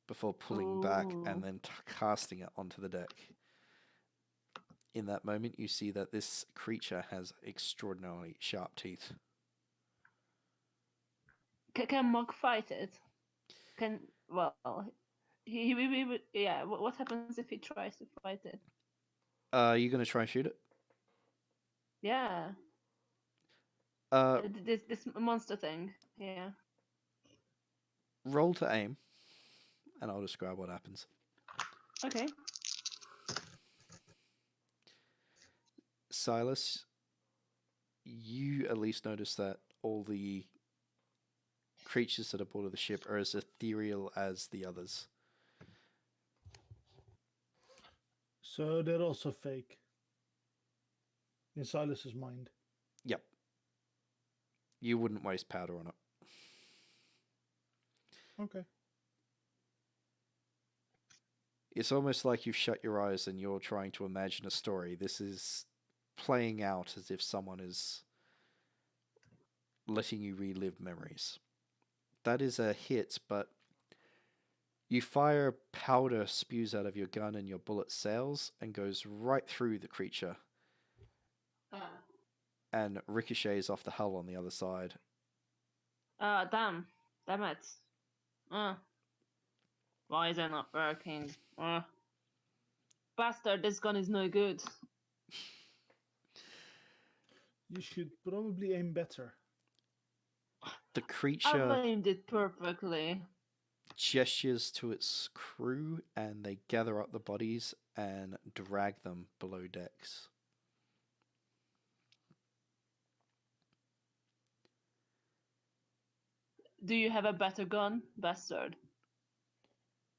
before pulling back and then casting it onto the deck. In that moment, you see that this creature has extraordinarily sharp teeth. Can Mug fight it? Yeah. What happens if he tries to fight it? Are you going to try and shoot it? Yeah. This monster thing. Yeah. Roll to aim, and I'll describe what happens. Okay. Silas, you at least notice that all the creatures that are aboard of the ship are as ethereal as the others. So they're also fake. In Silas's mind. Yep. You wouldn't waste powder on it. Okay. It's almost like you've shut your eyes and you're trying to imagine a story. This is playing out as if someone is letting you relive memories. That is a hit, but you fire, powder spews out of your gun and your bullet sails and goes right through the creature and ricochets off the hull on the other side. Damn it. Why is it not working? Bastard, this gun is no good. You should probably aim better. The I creature aimed it perfectly. gestures to its crew and they gather up the bodies and drag them below decks. Do you have a better gun, bastard?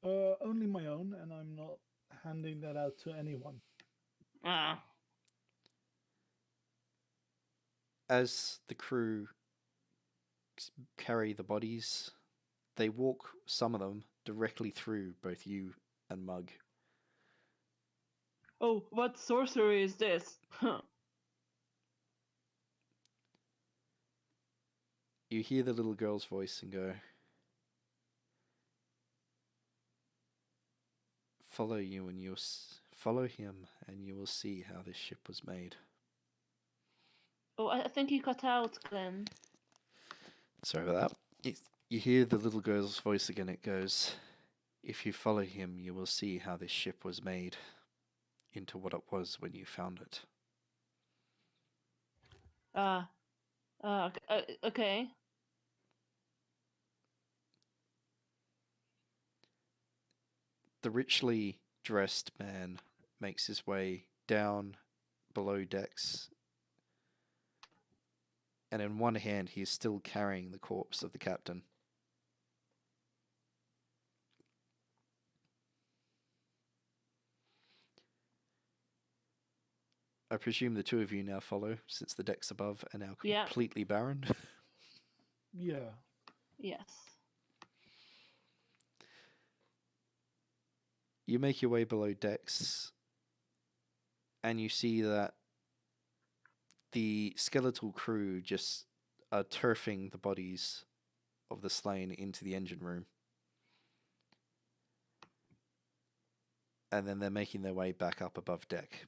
Only my own, and I'm not handing that out to anyone. As the crew carry the bodies, they walk, some of them, directly through both you and Mug. Oh, what sorcery is this? You hear the little girl's voice and go, follow him and you will see how this ship was made. Oh, I think you cut out, Glenn. Sorry about that. You hear the little girl's voice again. It goes, if you follow him, you will see how this ship was made into what it was when you found it. Okay. The richly dressed man makes his way down below decks, and in one hand he is still carrying the corpse of the captain. I presume the two of you now follow, since the decks above are now completely barren. Yeah. Yes. You make your way below decks, and you see that the skeletal crew just are turfing the bodies of the slain into the engine room. And then they're making their way back up above deck.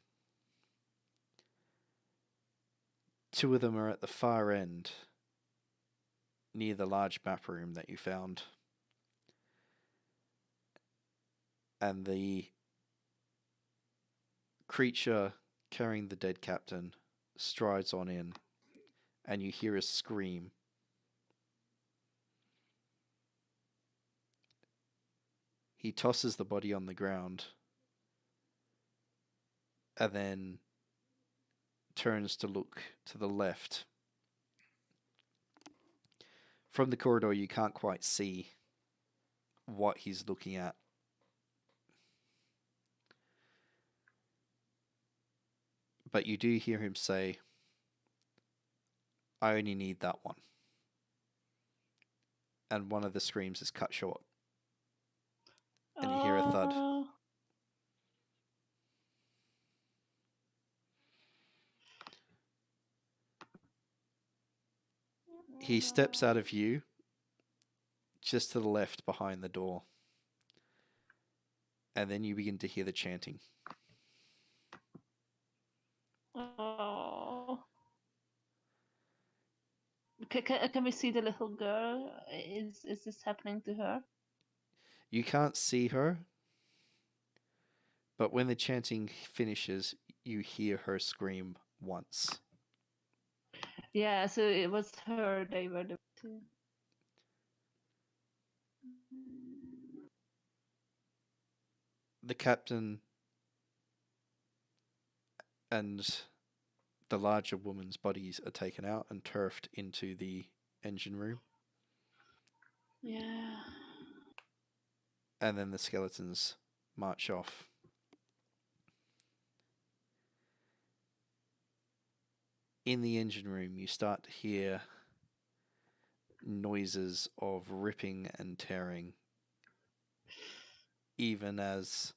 Two of them are at the far end, near the large map room that you found. And the creature carrying the dead captain strides on in, and you hear a scream. He tosses the body on the ground, and then turns to look to the left. From the corridor, you can't quite see what he's looking at. but you do hear him say, "I only need that one." And one of the screams is cut short. And you hear a thud. He steps out of view, just to the left behind the door. And then you begin to hear the chanting. Oh. Can we see the little girl? Is this happening to her? You can't see her, but when the chanting finishes, you hear her scream once. Yeah, so it was her they were the two. The captain and the larger woman's bodies are taken out and turfed into the engine room. Yeah. And then the skeletons march off. In the engine room, you start to hear noises of ripping and tearing, even as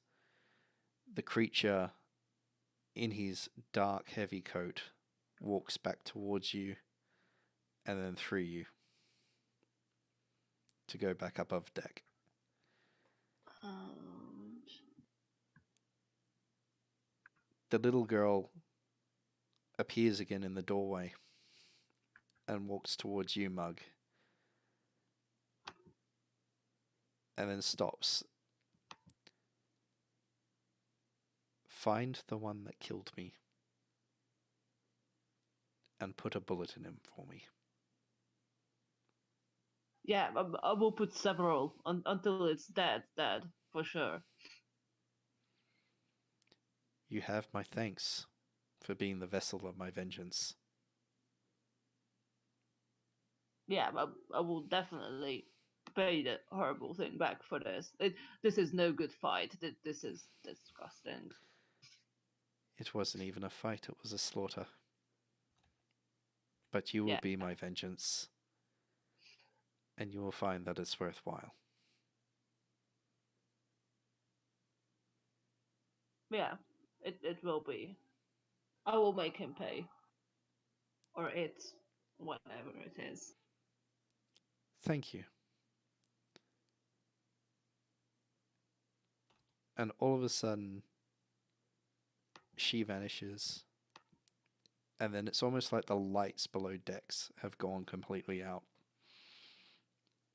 the creature in his dark, heavy coat walks back towards you and then through you to go back above deck. The little girl appears again in the doorway and walks towards you, Mug, and then stops. "Find the one that killed me and put a bullet in him for me." Yeah, I will put several until it's dead, for sure. "You have my thanks for being the vessel of my vengeance." Yeah, I will definitely pay the horrible thing back for this. This is no good fight. This is disgusting. "It wasn't even a fight, it was a slaughter. But you will be my vengeance, and you will find that it's worthwhile." Yeah, it will be. I will make him pay. Or it, whatever it is. "Thank you." And all of a sudden, she vanishes. And then it's almost like the lights below decks have gone completely out.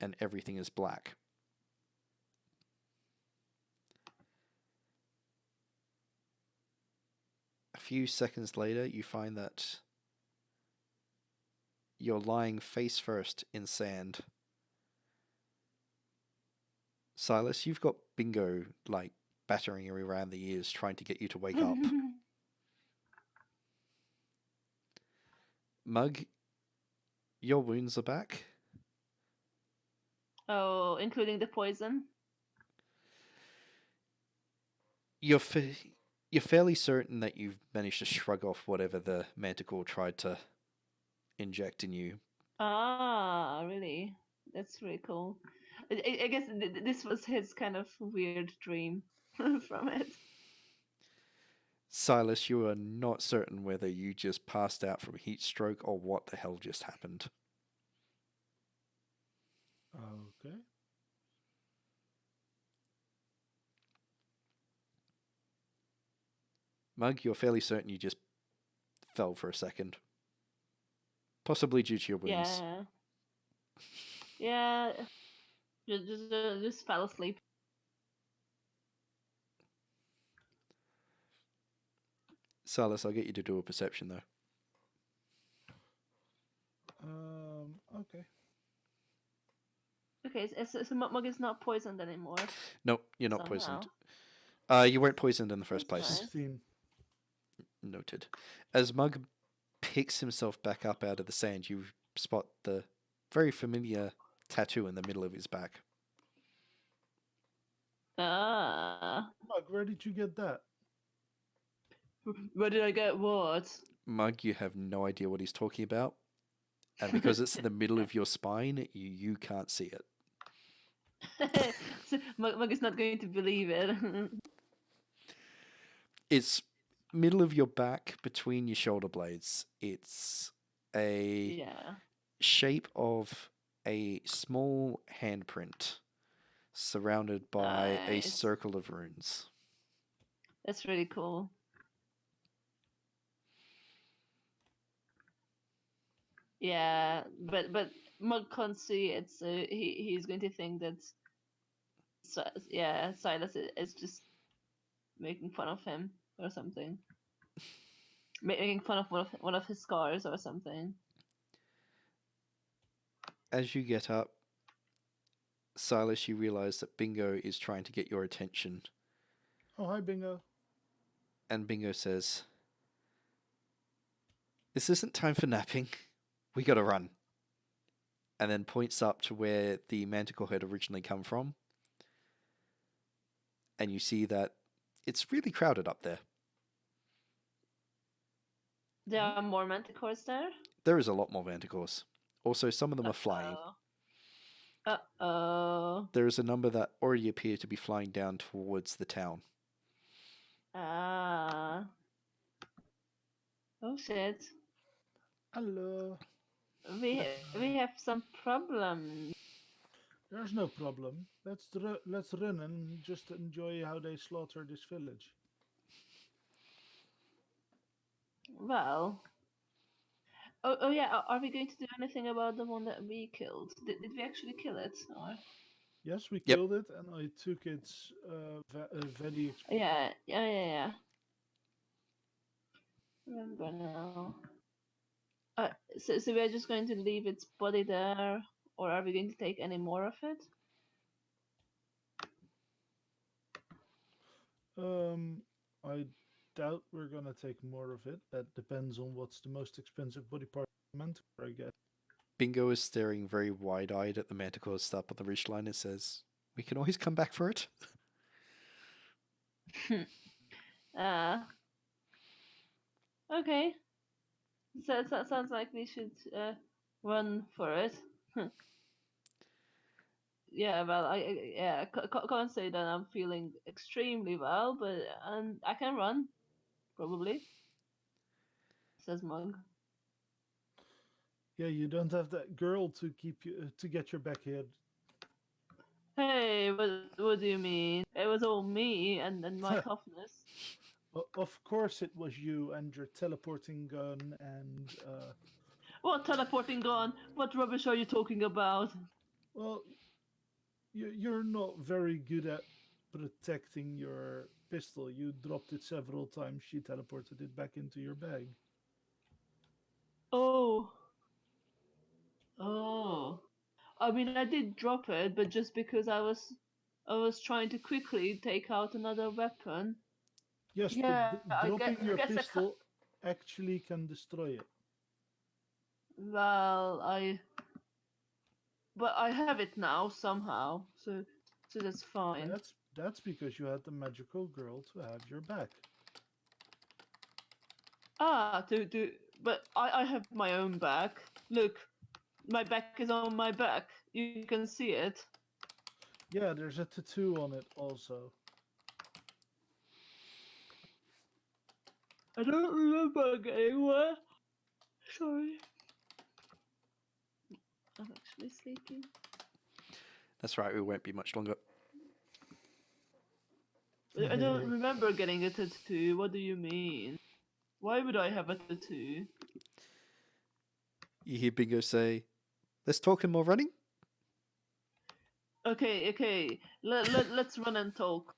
And everything is black. A few seconds later, you find that you're lying face first in sand. Silas, you've got Bingo, like, battering you around the ears, trying to get you to wake up. Mug, your wounds are back. Oh, including the poison? You're fairly certain that you've managed to shrug off whatever the manticore tried to inject in you. Ah, really? That's really cool. I guess this was his kind of weird dream from it. Silas, you are not certain whether you just passed out from heat stroke or what the hell just happened. Okay. Mug, you're fairly certain you just fell for a second. Possibly due to your wounds. Yeah. Just fell asleep. Silas, I'll get you to do a perception though. Okay. Okay, so Mug is not poisoned anymore. Nope, you're not somehow. poisoned. You weren't poisoned in the first That's place. nice. 16. Noted. As Mug picks himself back up out of the sand, you spot the very familiar tattoo in the middle of his back. Ah. Mug, where did you get that? Where did I get what? Mug, you have no idea what he's talking about. And because it's in the middle of your spine, you can't see it. So, Mug is not going to believe it. It's middle of your back between your shoulder blades. It's a Yeah. shape of a small handprint surrounded by a Nice. circle of runes. That's really cool. Yeah, but Mug can't see it, so he's going to think that Silas is just making fun of him or something, making fun of one of his scars or something. As you get up, Silas, you realize that Bingo is trying to get your attention. Oh, hi, Bingo. And Bingo says, "This isn't time for napping. We gotta run." And then points up to where the manticore had originally come from. And you see that it's really crowded up there. There are more manticores there. There is a lot more manticores. Also, some of them are flying. Uh-oh. There is a number that already appear to be flying down towards the town. Ah. Oh shit. Hello. We have some problem. There's no problem. Let's run and just enjoy how they slaughter this village. Well. Oh yeah. Are we going to do anything about the one that we killed? Did we actually kill it? Or? Yes, we Yep. killed it, and I took its very Yeah. Remember now. So we're just going to leave its body there, or are we going to take any more of it? I doubt we're gonna take more of it. That depends on what's the most expensive body part meant for, I guess. Bingo is staring very wide-eyed at the manticore stuck on the ridgeline and says, "We can always come back for it." Okay. So that sounds like we should run for it. Yeah, well, I can't say that I'm feeling extremely well, but I can run, probably. Says Mug. Yeah, you don't have that girl to keep you to get your back hit. Hey, what do you mean? It was all me and my toughness. Of course, it was you and your teleporting gun and What teleporting gun? What rubbish are you talking about? well, you're not very good at protecting your pistol. You dropped it several times. She teleported it back into your bag. Oh. I mean, I did drop it, but just because I was trying to quickly take out another weapon. Yes, Yeah, but dropping your I guess pistol actually can destroy it. well, but I have it now somehow, so that's fine. That's because you had the magical girl to have your back. But I have my own back. Look, my back is on my back. You can see it. Yeah, there's a tattoo on it also. I don't remember getting one. Sorry. I'm actually sleepy. That's right, we won't be much longer. I don't remember getting a tattoo. What do you mean? Why would I have a tattoo? You hear Bingo say, "Let's talk and more running?" Okay. Let's run and talk.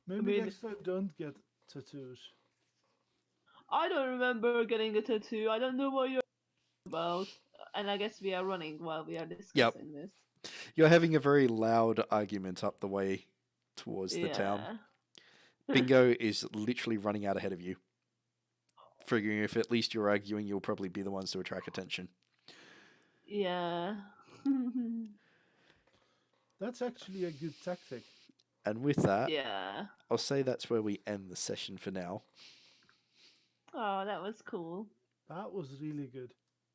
Maybe next time don't get tattoos. I don't remember getting a tattoo. I don't know what you're about. And I guess we are running while we are discussing this. You're having a very loud argument up the way towards the town. Bingo is literally running out ahead of you. Figuring if at least you're arguing, you'll probably be the ones to attract attention. Yeah. That's actually a good tactic. And with that, Yeah. I'll say that's where we end the session for now. Oh, that was cool. That was really good.